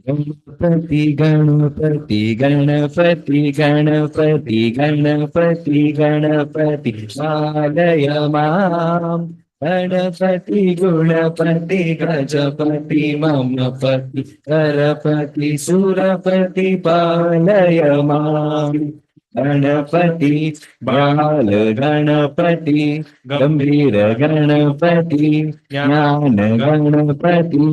गणपति गणपति गणपति गणपति गणपति गणपति पालय मां गणपति गुणपति गजपति मम पति करपति सुरपति पालय मां गणपति बाल गणपति गंभीर गणपति ज्ञान गणपति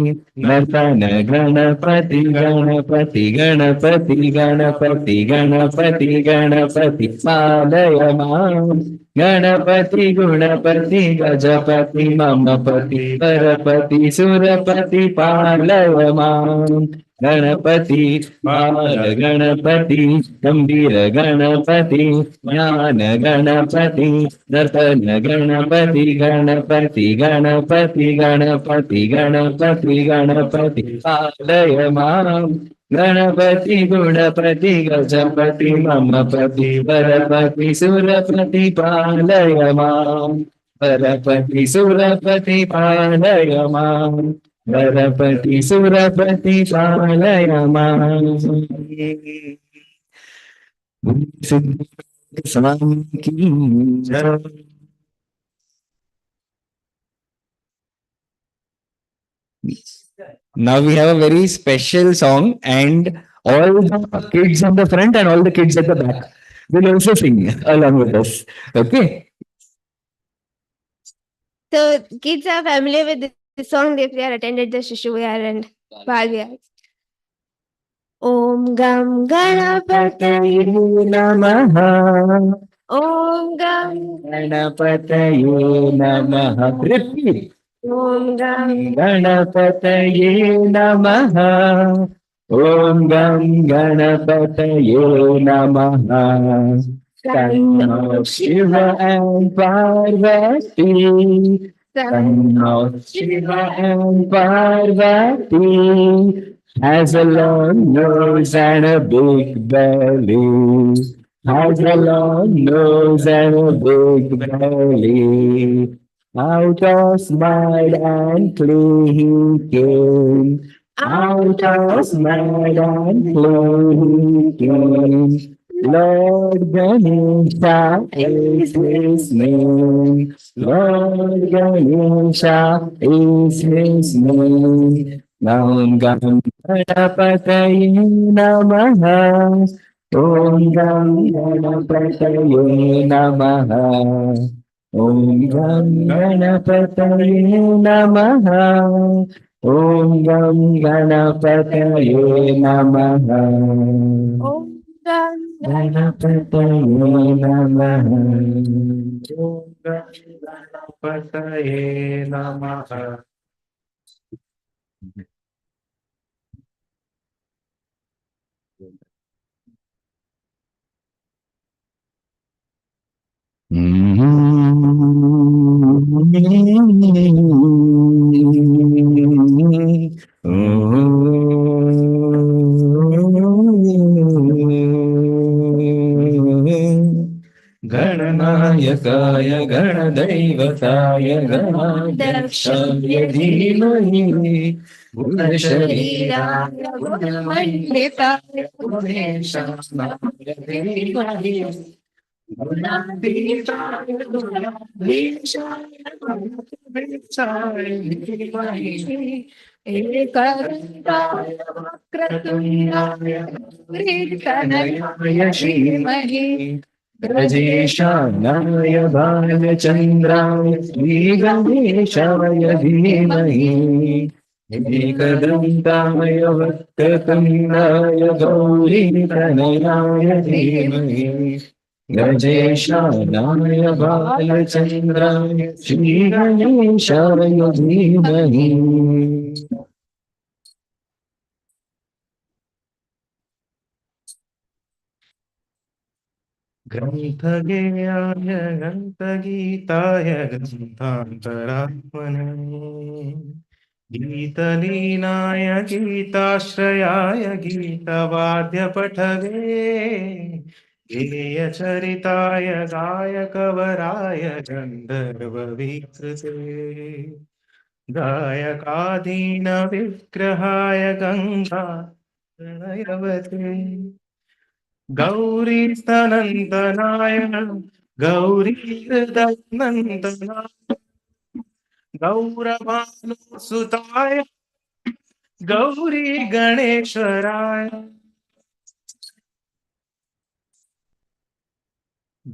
नर्तन गणपति गणपति गणपति गणपति गणपति गणपति पालय मां गणपति गुणपति गजपति मम पति करपति सुरपति पालय मां गणपति बाल गणपति गंभीर गणपति ज्ञान गणपति दर्शन गणपति गणपति गणपति गणपति गणपति गणपति पालय मां गणपति गुणपति गजपति ममपति वरपति सुरपति पालय मां वरपति सुरपति पालय मां वरपति सुरपति पालय मां सिद्ध स्वामी की जय। Now we have a very special song, and all the kids on the front and all the kids at the back will also sing along with us. Okay. So kids are familiar with this song if they are attended the Shishu Vihar and Bal Vihar. Om Gam Ganapataye Namaha. Om Gam Ganapataye Namaha. Repeat. Om Gam Ganapataye Namaha. Om Gam Ganapataye Namaha. Son of Shiva and Parvati. Son of Shiva and Parvati. Has a long nose and a big belly. Has a long nose and a big belly. Out of mud and clay he came. Out of mud and clay he came. Lord Ganesha is his name. Lord Ganesha is his name. Nam Gam Ganapataye Namaha. Om Gam Ganapataye Namaha. Om Gam Ganapataye Namaha. Om Gam Ganapataye Namaha. Om Gam Ganapataye Namaha. Om Ganapataye Namaha. गणनायकाय गणदैवताय गणाध्यक्षाय धीमहि गुणशरीराय गुणमण्डिताय गुणेशाय धीमहि गुणातीताय गुणाधीशाय गुणप्रविष्टाय धीमहि Ekadantaya Vakratundaaya Gauritanaaya Shrimahi ब्रजेशानाय बालचन्द्राय श्रीगणेशाय धीमहि एकदन्ताय वक्रतुण्डाय गौरीतनयाय धीमहि ब्रजेशानाय बालचन्द्राय श्रीगणेशाय धीमहि ग्रन्थगेयाय ग्रन्थगीताय ग्रन्थान्तरात्मने गीतलीनाय गीताश्रयाय गीतवाद्यपठवे गेयचरिताय गायकवराय गन्धर्ववीकृते गायकाधीनविग्रहाय गङ्गा प्रणयवते गौरीस्तनन्दनाय गौरीहृदयनन्दनाय गौरभानुसुताय गौरी गणेश्वराय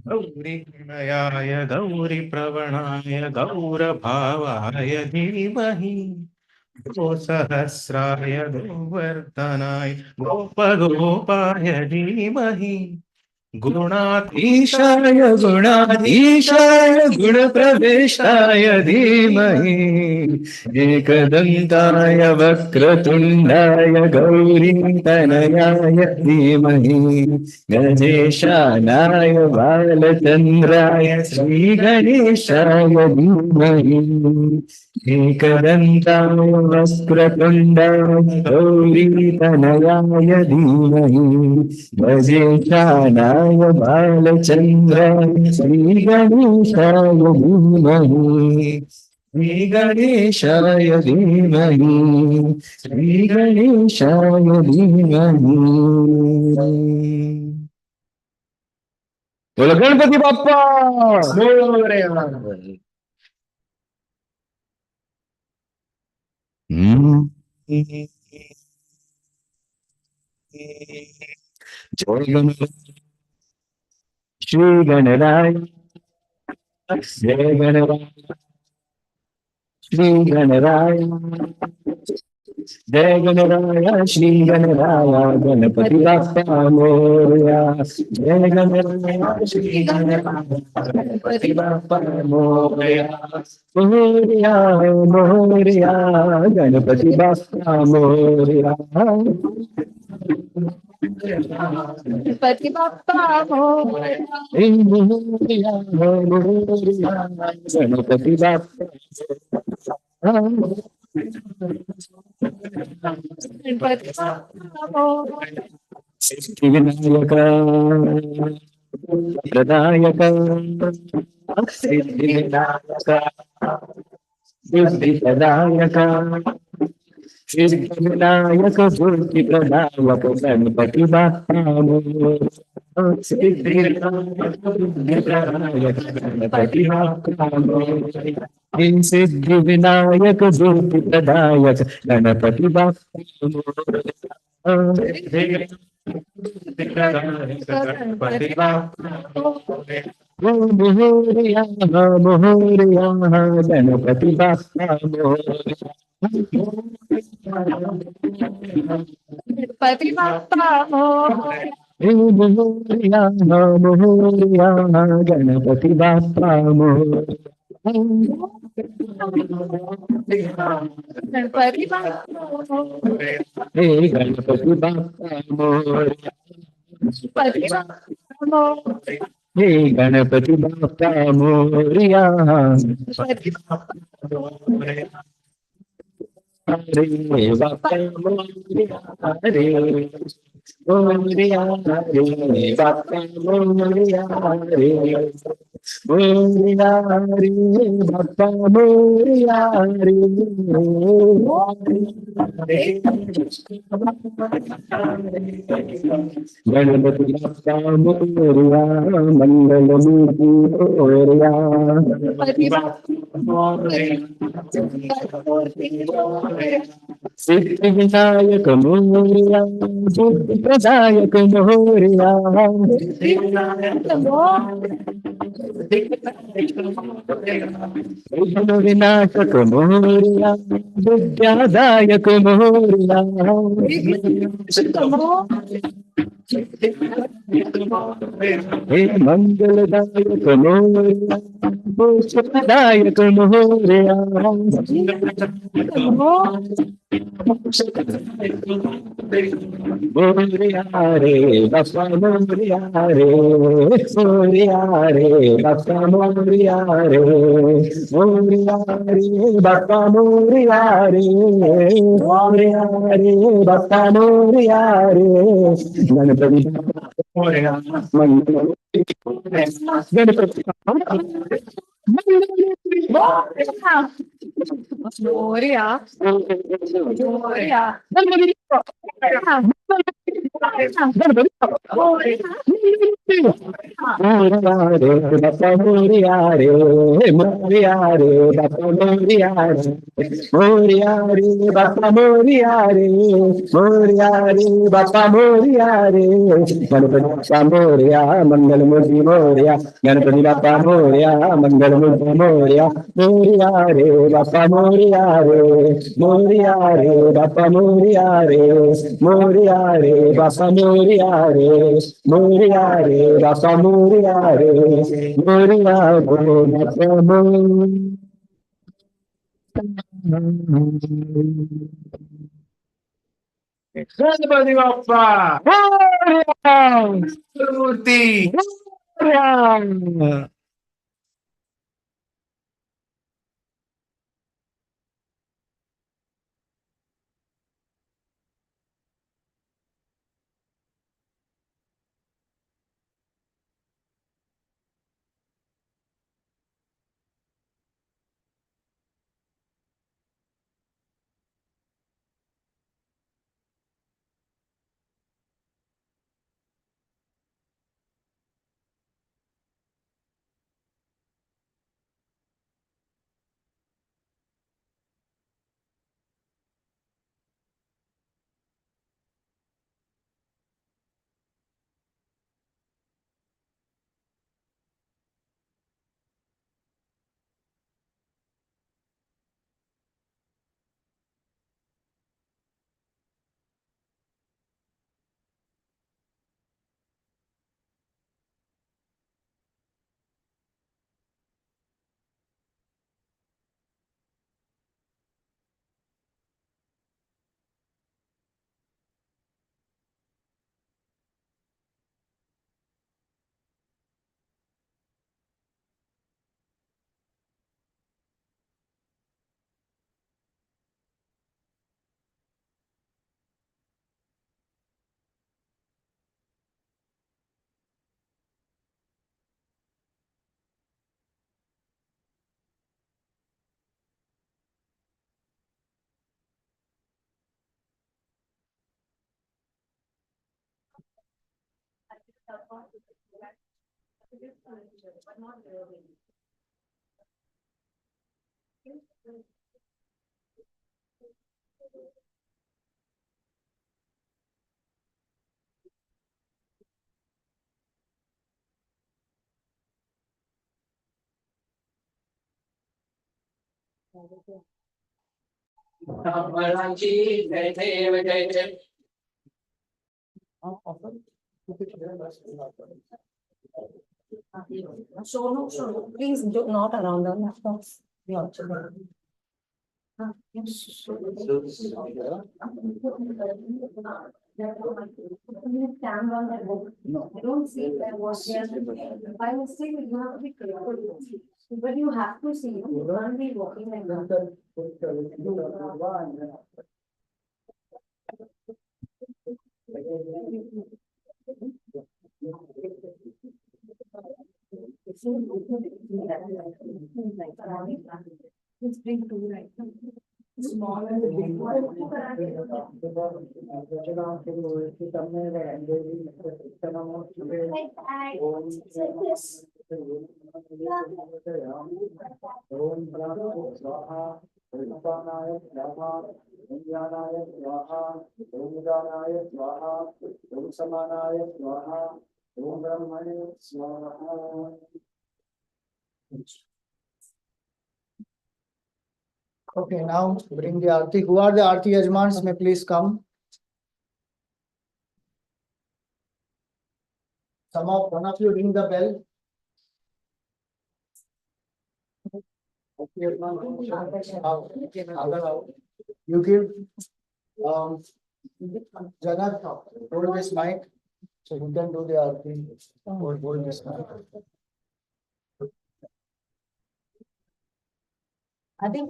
गौरीगणयाय गौरीप्रवणाय गौरभावाय धीमहि गोसहस्राय गोवर्धनाय गोपगोपाय धीमहि गुणाधीशाय गुणाधीशाय गुणप्रवेशाय धीमहि एकदन्ताय वक्रतुण्डाय गौरीतनयाय धीमहि गणेशानाय बालचन्द्राय श्रीगणेशाय धीमहि एकदन्ताय वक्रतुण्डाय गौरीतनयाय धीमहि गजेशानाय बालचन्द्राय श्रीगणेशाय धीमहि श्रीगणेशाय धीमहि श्रीगणेशाय धीमहि। बोलो गणपति बाप्पा मोरया। जय गणपति श्री गणराय जय गणराय श्री गणराय जय गणराय श्री गणराय गणपति बाप्पा मोरया जय गणराय श्री गणराय गणपति बाप्पा मोरया मोरया मोरया गणपति बाप्पा मोरया गणपति बाप्पा मोरया मोरया मोरया गणपति बाप्पा गणपति बाप्पा मोरया सिद्धिविनायक प्रदायक सिद्धिविनायक बुद्धिप्रदायक सिद्धिविनायक बुद्धिप्रदायक गणपति बाप्पा मोरया सिद्धिविनायक बुद्धिप्रदायक गणपति बाप्पा मोरया सिद्धिविनायक बुद्धिप्रदायक गणपति बाप्पा मोरया गणपति बाप्पा मोरया मोरया मोरया गणपति बाप्पा मोरया गणपति बाप्पा मोरया मोरया मोरया गणपति बाप्पा मोरया गणपति बाप्पा मोरया हे गणपति बाप्पा मोरया गणपति बाप्पा मोरया हे गणपति बाप्पा मोरया गणपति बाप्पा मोरया हरे बाप्पा मोरया हरे मोरया हरे बाप्पा मोरया हरे मोरया हरे बाप्पा मोरया हरे गणपति बाप्पा मोरया मंगलमूर्ति मोरया गणपति बाप्पा मोरया सिद्धिविनायक मोरया बुद्धिप्रदायक मोरया विनाशक मोरया विद्यादायक मोरया हे मंगलदायक मोरया मोक्षदायक मोरया मोरया रे बाप्पा मोरया रे मोरया रे बाप्पा मोरया रे मोरया रे बाप्पा मोरया रे मोरया रे बाप्पा मोरया रे गणपति मोरया गणपति मोरया मोरया बाप्पा मोरया रे मोरया रे बाप्पा मोरया रे मोरया रे बाप्पा मोरया रे मोरया रे बाप्पा मोरया रे गणपति बाप्पा मोरया मंगलमूर्ति मोरया गणपति बाप्पा मोरया मंगलमूर्ति मोरया मोरया रे बाप्पा मोरया रे मोरया रे बाप्पा मोरया रे मोरया रे Rasa Moria Re, Moria Re, Rasa Moria Re, Moria Re, Rasa Moria. Ganpati Bappa Moria! Murti. Moria! Bhajanji, Jai Dev, Jai Dev. So, no, so please do not around the laptops. We also no. I don't see there was there. By mistake, you have to be careful. But you have to see, you can't be walking like that. Let's bring two right now. Small and the big one. Okay, now bring the aarti. Who are the aarti yajmans? May please come. One of you ring the bell. You give Janak, hold this mic, so you can do the aarti. Hold this mic. I think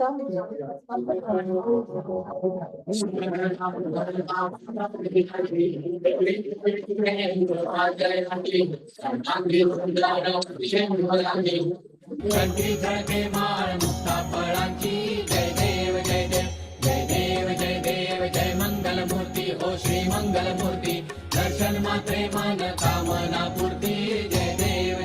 कंठी धरते माळ मुक्ता फळांची जय देव जय देव जय देव जय देव जय मंगल मूर्ती हो श्री मंगल मूर्ती दर्शन मात्रे मन कामना पूर्ती जय देव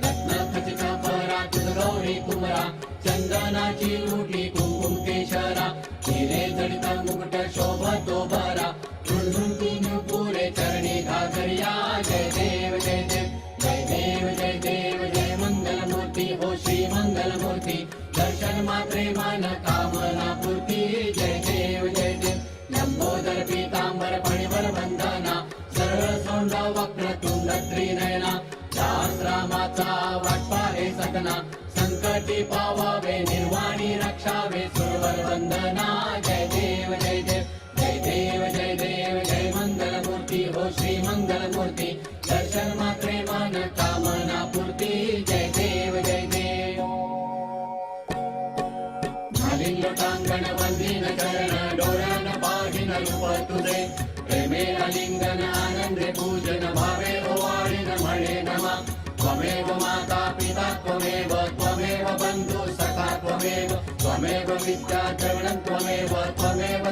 रत्न खचित फरा तुझ गौरी कुमरा चंदनाची उठी कुंकुम केशरा हिरे जडित मुकुट शोभतो भरा झुणझुणती पुरे चरणी घागरिया जय देव जय देव जय देव जय देव जय मंगल मूर्ती हो श्री मंगल मूर्ती दर्शन मात्रे मन कामना पूर्ती जय देव लंबोदर पीतांबर फणिवर वंदना आलिंगन आनंदे पूजन भावे ओवाळिन मळे नमा त्वमेव माता पिता त्वमेव त्वमेव बंधु सखा त्वमेव विद्या द्रविणं त्वमेव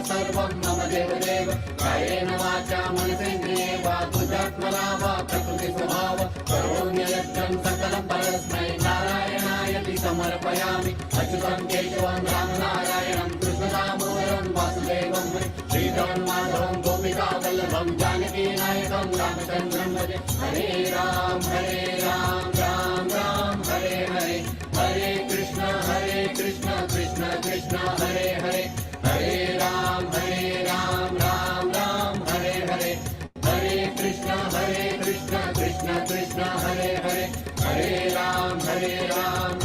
सर्वं मम देवदेव कायेन वाचा मनसेन्द्रिये वा तुझ्यात्मना वा प्रकृति स्वभाव करोम्ययज्ञं सकलं परस्मै नारायणायति समर्पयामि अच्युतं केशवं रामनारायणं कृष्णदामोदरं वासुदेवं श्रीधरं माधवं गोपिकावल्लभं जानकीनायकं रामचन्द्रं भजे हरे राम राम राम हरे हरे हरे कृष्ण कृष्ण कृष्ण हरे हरे हरे राम राम राम हरे हरे हरे कृष्ण कृष्ण कृष्ण हरे हरे हरे राम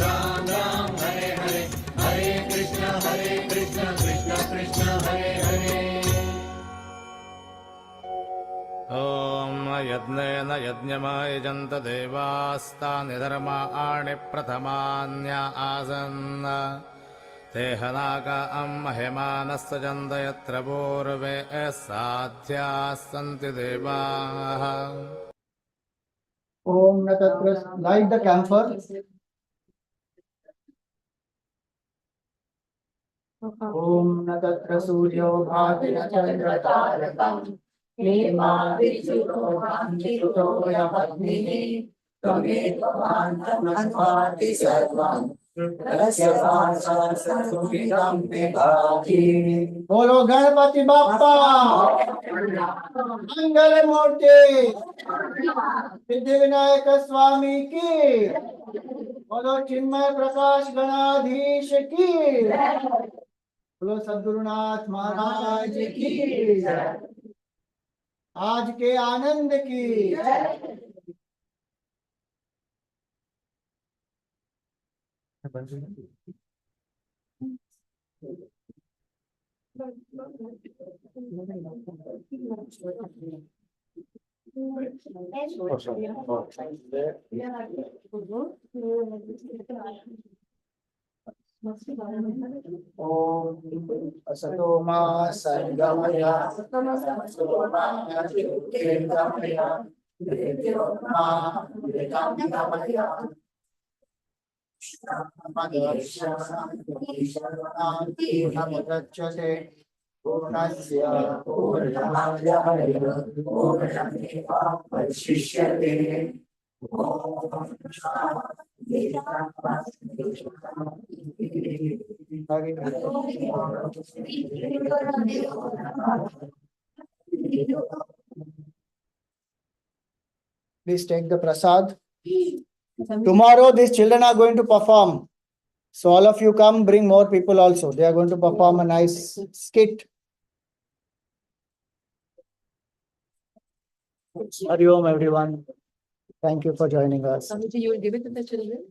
राम राम हरे हरे हरे कृष्ण कृष्ण कृष्ण हरे हरे ॐ यज्ञेन यज्ञमायजन्त देवास्तानि धर्माणि प्रथमान्या आसन् तेहनाका महिमानस्तजन्त यत्र पूर्वे साध्याः सन्ति देवाः Om Natatra, light the camphor. Om Natatra Suryo Bhati Chandratarakam Nima Vichuto Bhantito Yapatni Tameva Bhantamasvati Sarvam Rasya Bhasa Sarvukidam Vibhati Bolo Ganapati Bappa Mangala Murti Siddhi Vinayak स्वामी की बोलो चिन्मय प्रकाश गणाधीश की बोलो सद्गुरुनाथ महाराज की आज के आनंद की असतो मा संगमय असतो मा ज्योतिर्गमय देवमा वेदांतमय श्रमदर्शनान्तिहमगच्छते पूर्णस्य पूर्णमादाय पूर्णमेवावशिष्यते Please take the prasad. Tomorrow these children are going to perform. So all of you come, bring more people also. They are going to perform a nice skit. Hari Om everyone. Thank you for joining us. Swamiji, you will give it to the children?